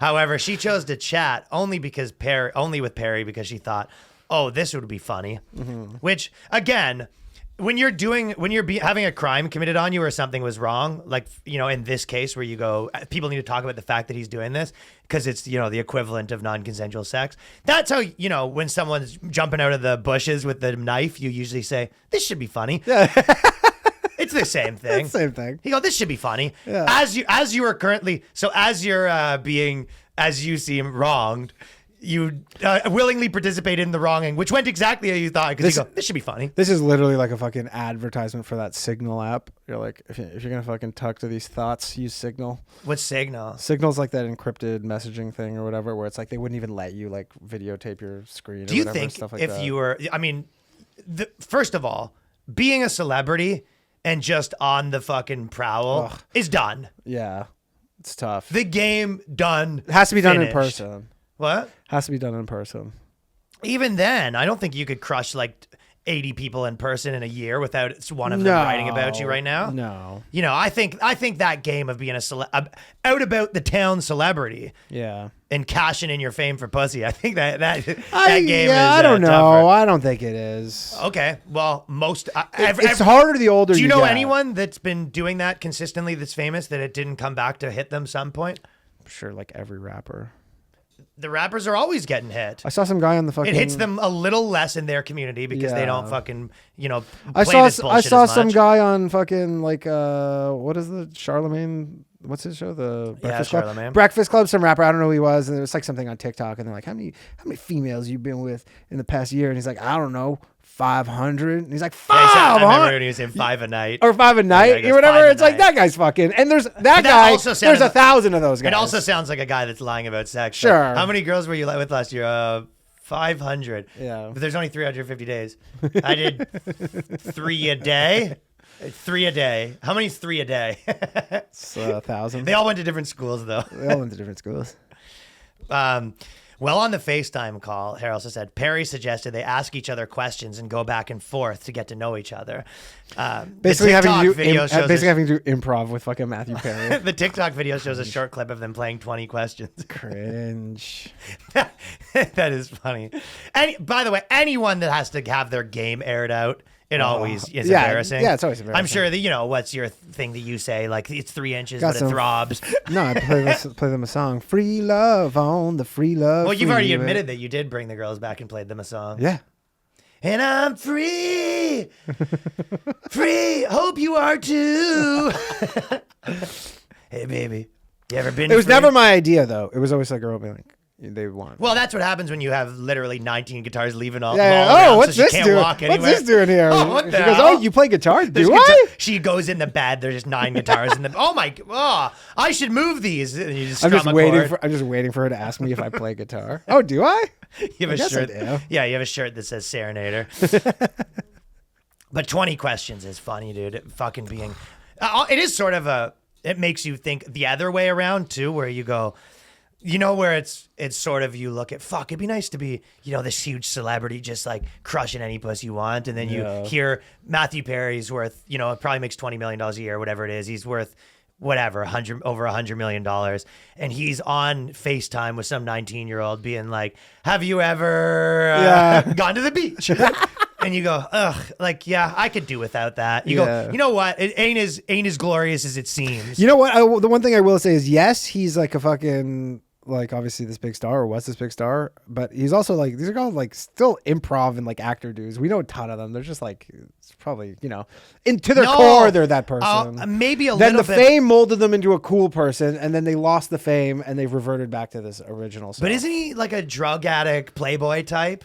However, she chose to chat only with Perry because she thought, oh, this would be funny. Mm-hmm. Which again. When you're having a crime committed on you or something was wrong, like, you know, in this case where you go, people need to talk about the fact that he's doing this because it's, you know, the equivalent of non-consensual sex. That's how, you know, when someone's jumping out of the bushes with the knife, you usually say, this should be funny. Yeah. It's the same thing. It's the same thing. You go, this should be funny. Yeah. As you seem wronged, you willingly participated in the wronging, which went exactly how you thought. Because you go, this should be funny. This is literally like a fucking advertisement for that Signal app. You're like, if you're going to fucking talk to these thoughts, use Signal. What's Signal? Signal's like that encrypted messaging thing or whatever, where it's like they wouldn't even let you like videotape your screen. Do you think stuff like if that. you were, I mean, first of all, being a celebrity and just on the fucking prowl is done. Yeah, it's tough. The game done. It has to be done finished. in person. What? Has to be done in person. Even then, I don't think you could crush like 80 people in person in a year without one of them writing about you right now. No. You know, I think that game of being out about the town celebrity. Yeah. And cashing in your fame for pussy. I think that game is I don't know. tougher. I don't think it is. Okay. Well, it's harder the older you get. Do you know anyone that's been doing that consistently that's famous that it didn't come back to hit them some point? I'm sure like every rapper. the rappers are always getting hit. I saw some guy on the fucking. It hits them a little less in their community because they don't fucking, play I this bullshit saw as some much. guy on fucking like what is the Charlemagne? What's his show? The Breakfast Club. Charlemagne. Breakfast Club. Some rapper. I don't know who he was, and it was like something on TikTok, and they're like, how many females you been with in the past year? And he's like, I don't know, 500. And he's like, I remember 500 when he was saying 5 a night. or 5 a night he or goes, whatever. 5 a It's like night. that guy's fucking. And there's that guy. also There's sounded- 1,000 of those guys. It also sounds like a guy that's lying about sex. Sure. Like, how many girls were you with last year? 500. Yeah. But there's only 350 days. I did 3 a day. 3 a day. How many's 3 a day? It's 1,000. They all went to different schools, though. They all went to different schools. Well, on the FaceTime call, Harrelson said, Perry suggested they ask each other questions and go back and forth to get to know each other. Basically having to do video shows having to do improv with fucking Matthew Perry. the TikTok video shows a short clip of them playing 20 questions. Cringe. That is funny. And by the way, anyone that has to have their game aired out, it always is embarrassing. Yeah, it's always embarrassing. I'm sure that, what's your thing that you say? Like, it's 3 inches, Got but some- it throbs. No, I play them a song. Free love on the free love. Well, you've already freeway. admitted that you did bring the girls back and played them a song. Yeah. And I'm free. Free. Hope you are too. Hey, baby. You ever been It was free? never my idea, though. It was always like a girl being like, they want. Well, that's what happens when you have literally 19 guitars leaving all, Yeah, all around, oh, what's so she this can't doing? walk What's anywhere. this doing here? Oh, what she the goes, hell? oh, you play guitar? There's Do guitar- I? She goes in the bed. There's just 9 guitars in the. I should move these. And you just I'm just strum a waiting chord. I'm just waiting for her to ask me if I play guitar. Oh, do I? You have I a guess I shirt. do. Yeah, you have a shirt that says Serenader. But 20 questions is funny, dude. It fucking being, it is sort of a. It makes you think the other way around too, where you go. Where it's sort of you look at, fuck, it'd be nice to be, this huge celebrity just like crushing any puss you want. And then you hear Matthew Perry's worth, it probably makes $20 million a year, whatever it is. He's worth whatever, over $100 million. And he's on FaceTime with some 19-year-old being like, have you ever gone to the beach? And you go, ugh, like, yeah, I could do without that. You go, you know what? It ain't as glorious as it seems. You know what? The one thing I will say is, yes, he's like a fucking, like, obviously this big star or was this big star, but he's also like, these are all like still improv and like actor dudes. We know a ton of them. They're just like, it's probably, into their core, they're that person. Maybe a Then little the bit. fame molded them into a cool person, and then they lost the fame and they've reverted back to this original stuff. But isn't he like a drug addict playboy type?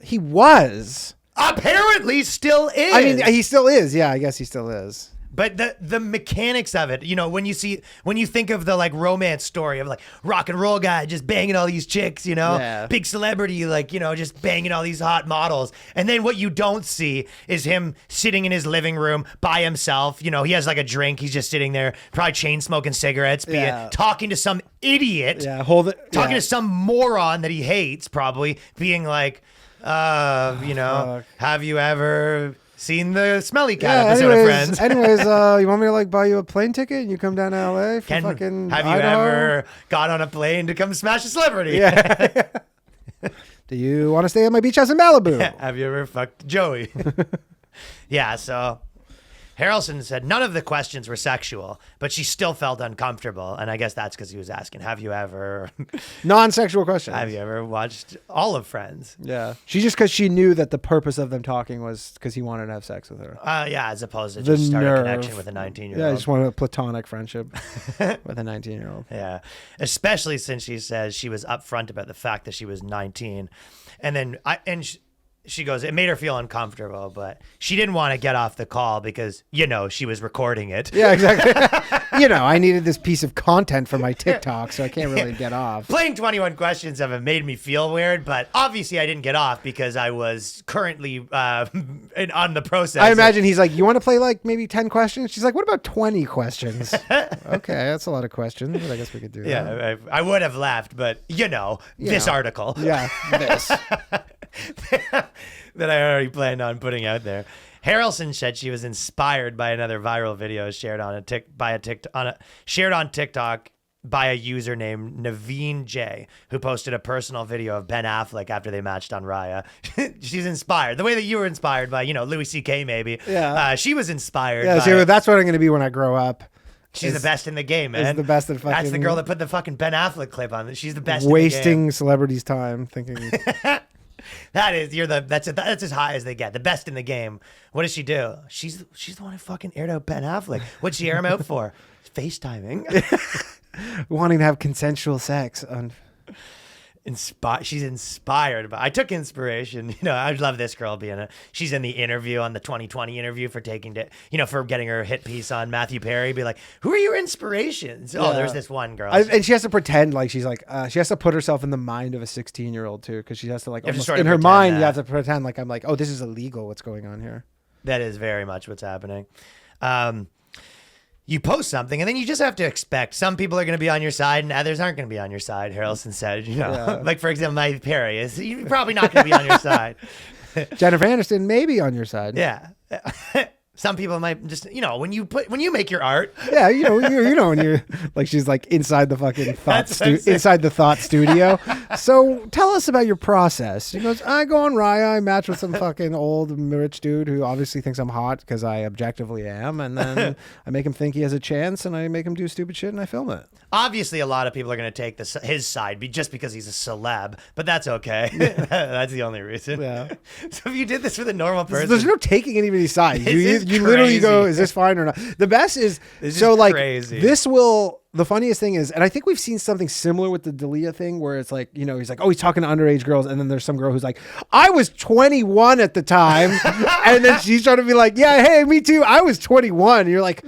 He was. Apparently still is. I mean, he still is. Yeah, I guess he still is. But the mechanics of it, when you think of the like romance story of like rock and roll guy just banging all these chicks, big celebrity, like, just banging all these hot models. And then what you don't see is him sitting in his living room by himself. He has like a drink. He's just sitting there, probably chain smoking cigarettes, talking to some idiot. Yeah, hold it. Talking to some moron that he hates, probably being like, have you ever seen the Smelly Cat episode of Friends? Anyways, you want me to like buy you a plane ticket and you come down to LA for fucking have you Idaho? ever got on a plane to come smash a celebrity? Yeah. Do you want to stay at my beach house in Malibu? Have you ever fucked Joey? Yeah, so Harrelson said none of the questions were sexual, but she still felt uncomfortable. And I guess that's because he was asking, have you ever Non-sexual questions. have you ever watched all of Friends? Yeah. She just because she knew that the purpose of them talking was because he wanted to have sex with her. Yeah, as opposed to The just start a nerve. connection with a 19-year-old. Yeah, I just wanted a platonic friendship with a 19-year-old. Yeah, especially since she says she was upfront about the fact that she was 19, and then she goes, it made her feel uncomfortable, but she didn't want to get off the call because she was recording it. Yeah, exactly. I needed this piece of content for my TikTok, so I can't really get off. Playing 21 questions of it made me feel weird, but obviously I didn't get off because I was currently on the process. I imagine he's like, you want to play like maybe 10 questions? She's like, what about 20 questions? Okay, that's a lot of questions, but I guess we could do that. Yeah, I would have laughed, but this article. Yeah, this. That I already planned on putting out there. Harrelson said she was inspired by another viral video shared on TikTok by a user named Naveen J, who posted a personal video of Ben Affleck after they matched on Raya. She's inspired the way that you were inspired by Louis C.K. maybe. Yeah. She was inspired. Yeah, by, so that's what I'm going to be when I grow up. She's the best in the game, man. Is the best in fucking. That's the girl that put the fucking Ben Affleck clip on. She's the best. In the Wasting celebrities' time thinking. That is, that's as high as they get. The best in the game. What does she do? She's the one who fucking aired out Ben Affleck. What'd she air him out for? FaceTiming. Wanting to have consensual sex on. She's inspired by. I took inspiration. I love this girl being she's in the interview on the 2020 interview for for getting her hit piece on Matthew Perry. Be like, who are your inspirations? Oh, there's this one girl. And she has to pretend like she's like, she has to put herself in the mind of a 16-year-old too. Cause she has to almost, in her mind, you have to pretend like I'm like, oh, this is illegal. What's going on here? That is very much what's happening. You post something, and then you just have to expect some people are going to be on your side and others aren't going to be on your side. Harrelson said, like, for example, Matthew Perry is probably not going to be on your side. Jennifer Aniston may be on your side. Yeah. Some people might just, when you make your art. Yeah, when you're like, she's like inside the fucking inside the thought studio. So tell us about your process. She goes, I go on Raya, I match with some fucking old rich dude who obviously thinks I'm hot because I objectively am, and then I make him think he has a chance, and I make him do stupid shit, and I film it. Obviously, a lot of people are going to take his side just because he's a celeb, but that's okay. That's the only reason. Yeah. So if you did this with a normal person, there's no taking anybody's side. You literally go, is this fine or not? The best is crazy. The funniest thing is, and I think we've seen something similar with the D'Elia thing where it's like, he's like, oh, he's talking to underage girls. And then there's some girl who's like, I was 21 at the time. And then she's trying to be like, yeah, hey, me too. I was 21. And you're like,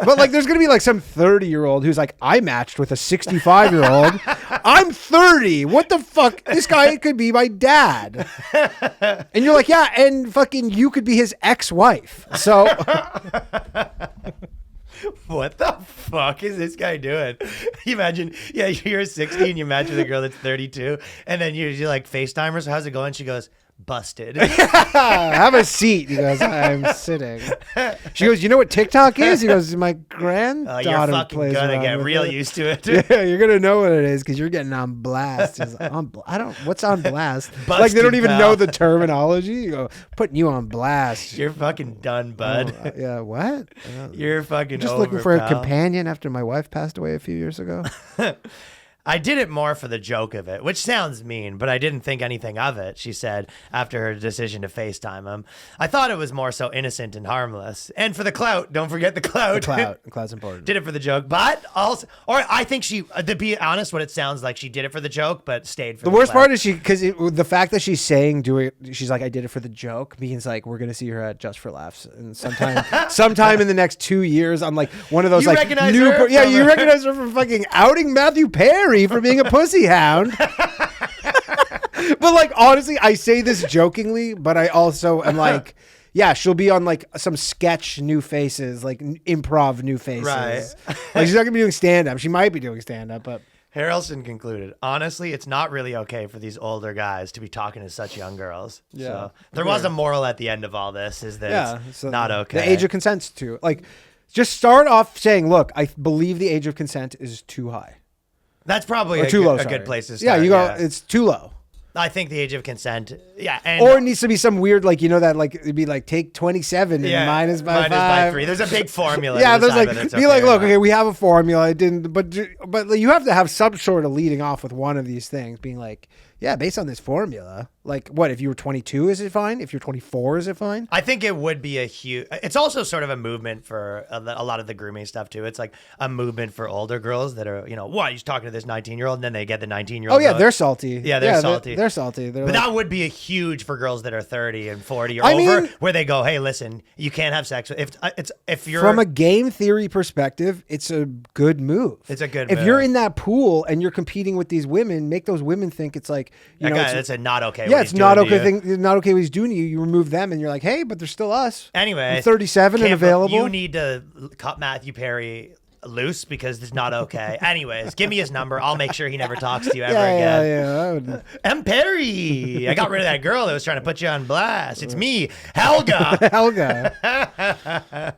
but like, there's going to be like some 30-year-old who's like, I matched with a 65-year-old. I'm 30. What the fuck? This guy could be my dad. And you're like, yeah, and fucking you could be his ex-wife. So what the fuck is this guy doing? You imagine, you're 16, you match with a girl that's 32, and then you're like, FaceTimers, how's it going? She goes, busted. Have a seat. He goes, I'm sitting. She goes, you know what TikTok is? He goes, my granddaughter you're fucking plays gonna get real used to it. Yeah, you're gonna know what it is because you're getting on blast. What's on blast? Busted, like they don't even know the terminology. You go, putting you on blast. You're fucking done, bud. Yeah, what? You're fucking just over, looking for pal. a companion after my wife passed away a few years ago. I did it more for the joke of it, which sounds mean, but I didn't think anything of it, she said, after her decision to FaceTime him. I thought it was more so innocent and harmless. And for the clout, don't forget the clout. The clout's important. Did it for the joke, but also, or I think she, to be honest, what it sounds like, she did it for the joke, but stayed for the worst clout. part is because the fact that she's saying, she's like, I did it for the joke, means like, we're going to see her at Just for Laughs. And sometime in the next 2 years, I'm like, one of those you like, recognize her you recognize her from fucking outing Matthew Perry for being a pussy hound. But like, honestly, I say this jokingly, but I also am like, yeah, she'll be on like some sketch New Faces, like improv New Faces. Right. Like she's not gonna be doing stand up. She might be doing stand up, but Harrelson concluded, honestly, it's not really okay for these older guys to be talking to such young girls. Yeah. So there was a moral at the end of all this, is that it's not okay. The age of consent too. Like, just start off saying, look, I believe the age of consent is too high. That's probably a good place to start. Yeah, you go, it's too low. I think the age of consent, or it needs to be some weird, like, that, like, it'd be like, take 27 and minus by 5. There's a big formula. There's like, be like, look, okay, we have a formula. It didn't, but you have to have some sort of leading off with one of these things, being like, yeah, based on this formula, like, what, if you were 22, is it fine? If you're 24, is it fine? I think it would be it's also sort of a movement for a lot of the grooming stuff too. It's like a movement for older girls that are, what, you're talking to this 19-year-old, and then they get the 19-year-old. Oh yeah, they're salty. Yeah, they're salty. They're salty. But like, that would be a huge for girls that are 30 and 40 or over, where they go, hey, listen, you can't have sex. If you're from a game theory perspective, it's a good move. It's a good move. If you're in that pool and you're competing with these women, make those women think it's like, it's a not okay. Yeah, it's not okay thing. It's not okay what he's doing to you. You remove them, and you're like, hey, but they're still us. Anyway, I'm 37 and available. You need to cut Matthew Perry loose because it's not okay. Anyways, give me his number. I'll make sure he never talks to you ever again. Yeah. M. Perry, I got rid of that girl that was trying to put you on blast. It's me, Helga. Helga.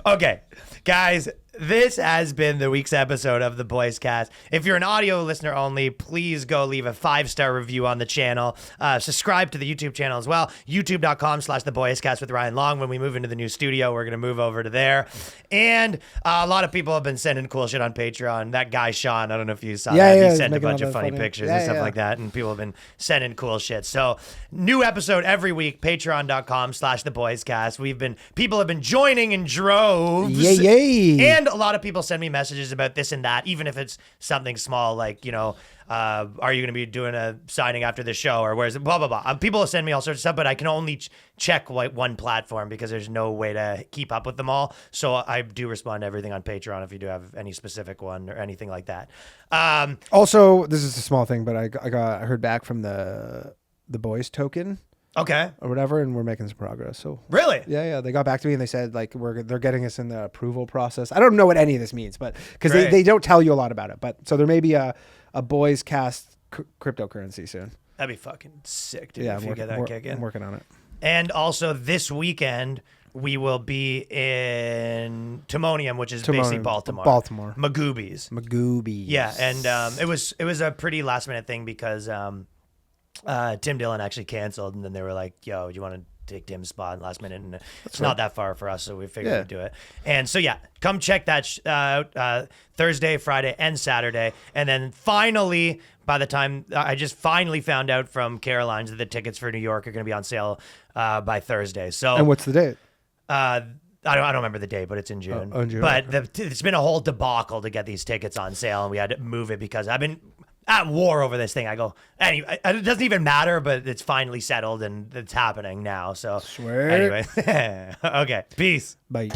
Okay, guys. This has been the week's episode of The Boys Cast. If you're an audio listener only, please go leave a 5-star review on the channel. Subscribe to the YouTube channel as well. YouTube.com/TheBoysCast with Ryan Long. When we move into the new studio, we're going to move over to there. And a lot of people have been sending cool shit on Patreon. That guy, Sean, I don't know if you saw that. He sent a bunch of funny pictures and stuff like that. And people have been sending cool shit. So new episode every week, Patreon.com/TheBoysCast. People have been joining in droves. Yay. And a lot of people send me messages about this and that, even if it's something small, like, you know, are you going to be doing a signing after the show, or where's it, blah, blah, blah. People send me all sorts of stuff, but I can only check one platform because there's no way to keep up with them all. So I do respond to everything on Patreon if you do have any specific one or anything like that. Also, this is a small thing, but I heard back from the boys token. Okay. Or whatever, and we're making some progress. So really, yeah, they got back to me and they said like they're getting us in the approval process. I don't know what any of this means, but because they don't tell you a lot about it. But so there may be a Boys Cast cryptocurrency soon. That'd be fucking sick, dude. Yeah, if you get that kick in. I'm working on it. And also this weekend we will be in Timonium, which is basically Baltimore. Magoobies. Yeah, and it was a pretty last minute thing because Tim Dillon actually canceled, and then they were like, yo, do you want to take Tim's spot last minute? And it's not that far for us, so we figured we'd do it. And so yeah, come check that out Thursday, Friday, and Saturday. And then finally, by the time I just finally found out from Caroline's that the tickets for New York are going to be on sale by Thursday. So and what's the date? I don't remember the date, but it's in June. Oh, in June. But it's been a whole debacle to get these tickets on sale, and we had to move it because I've been at war over this thing. I go, anyway, it doesn't even matter, but it's finally settled and it's happening now. So Swear. anyway, okay, peace. Bye.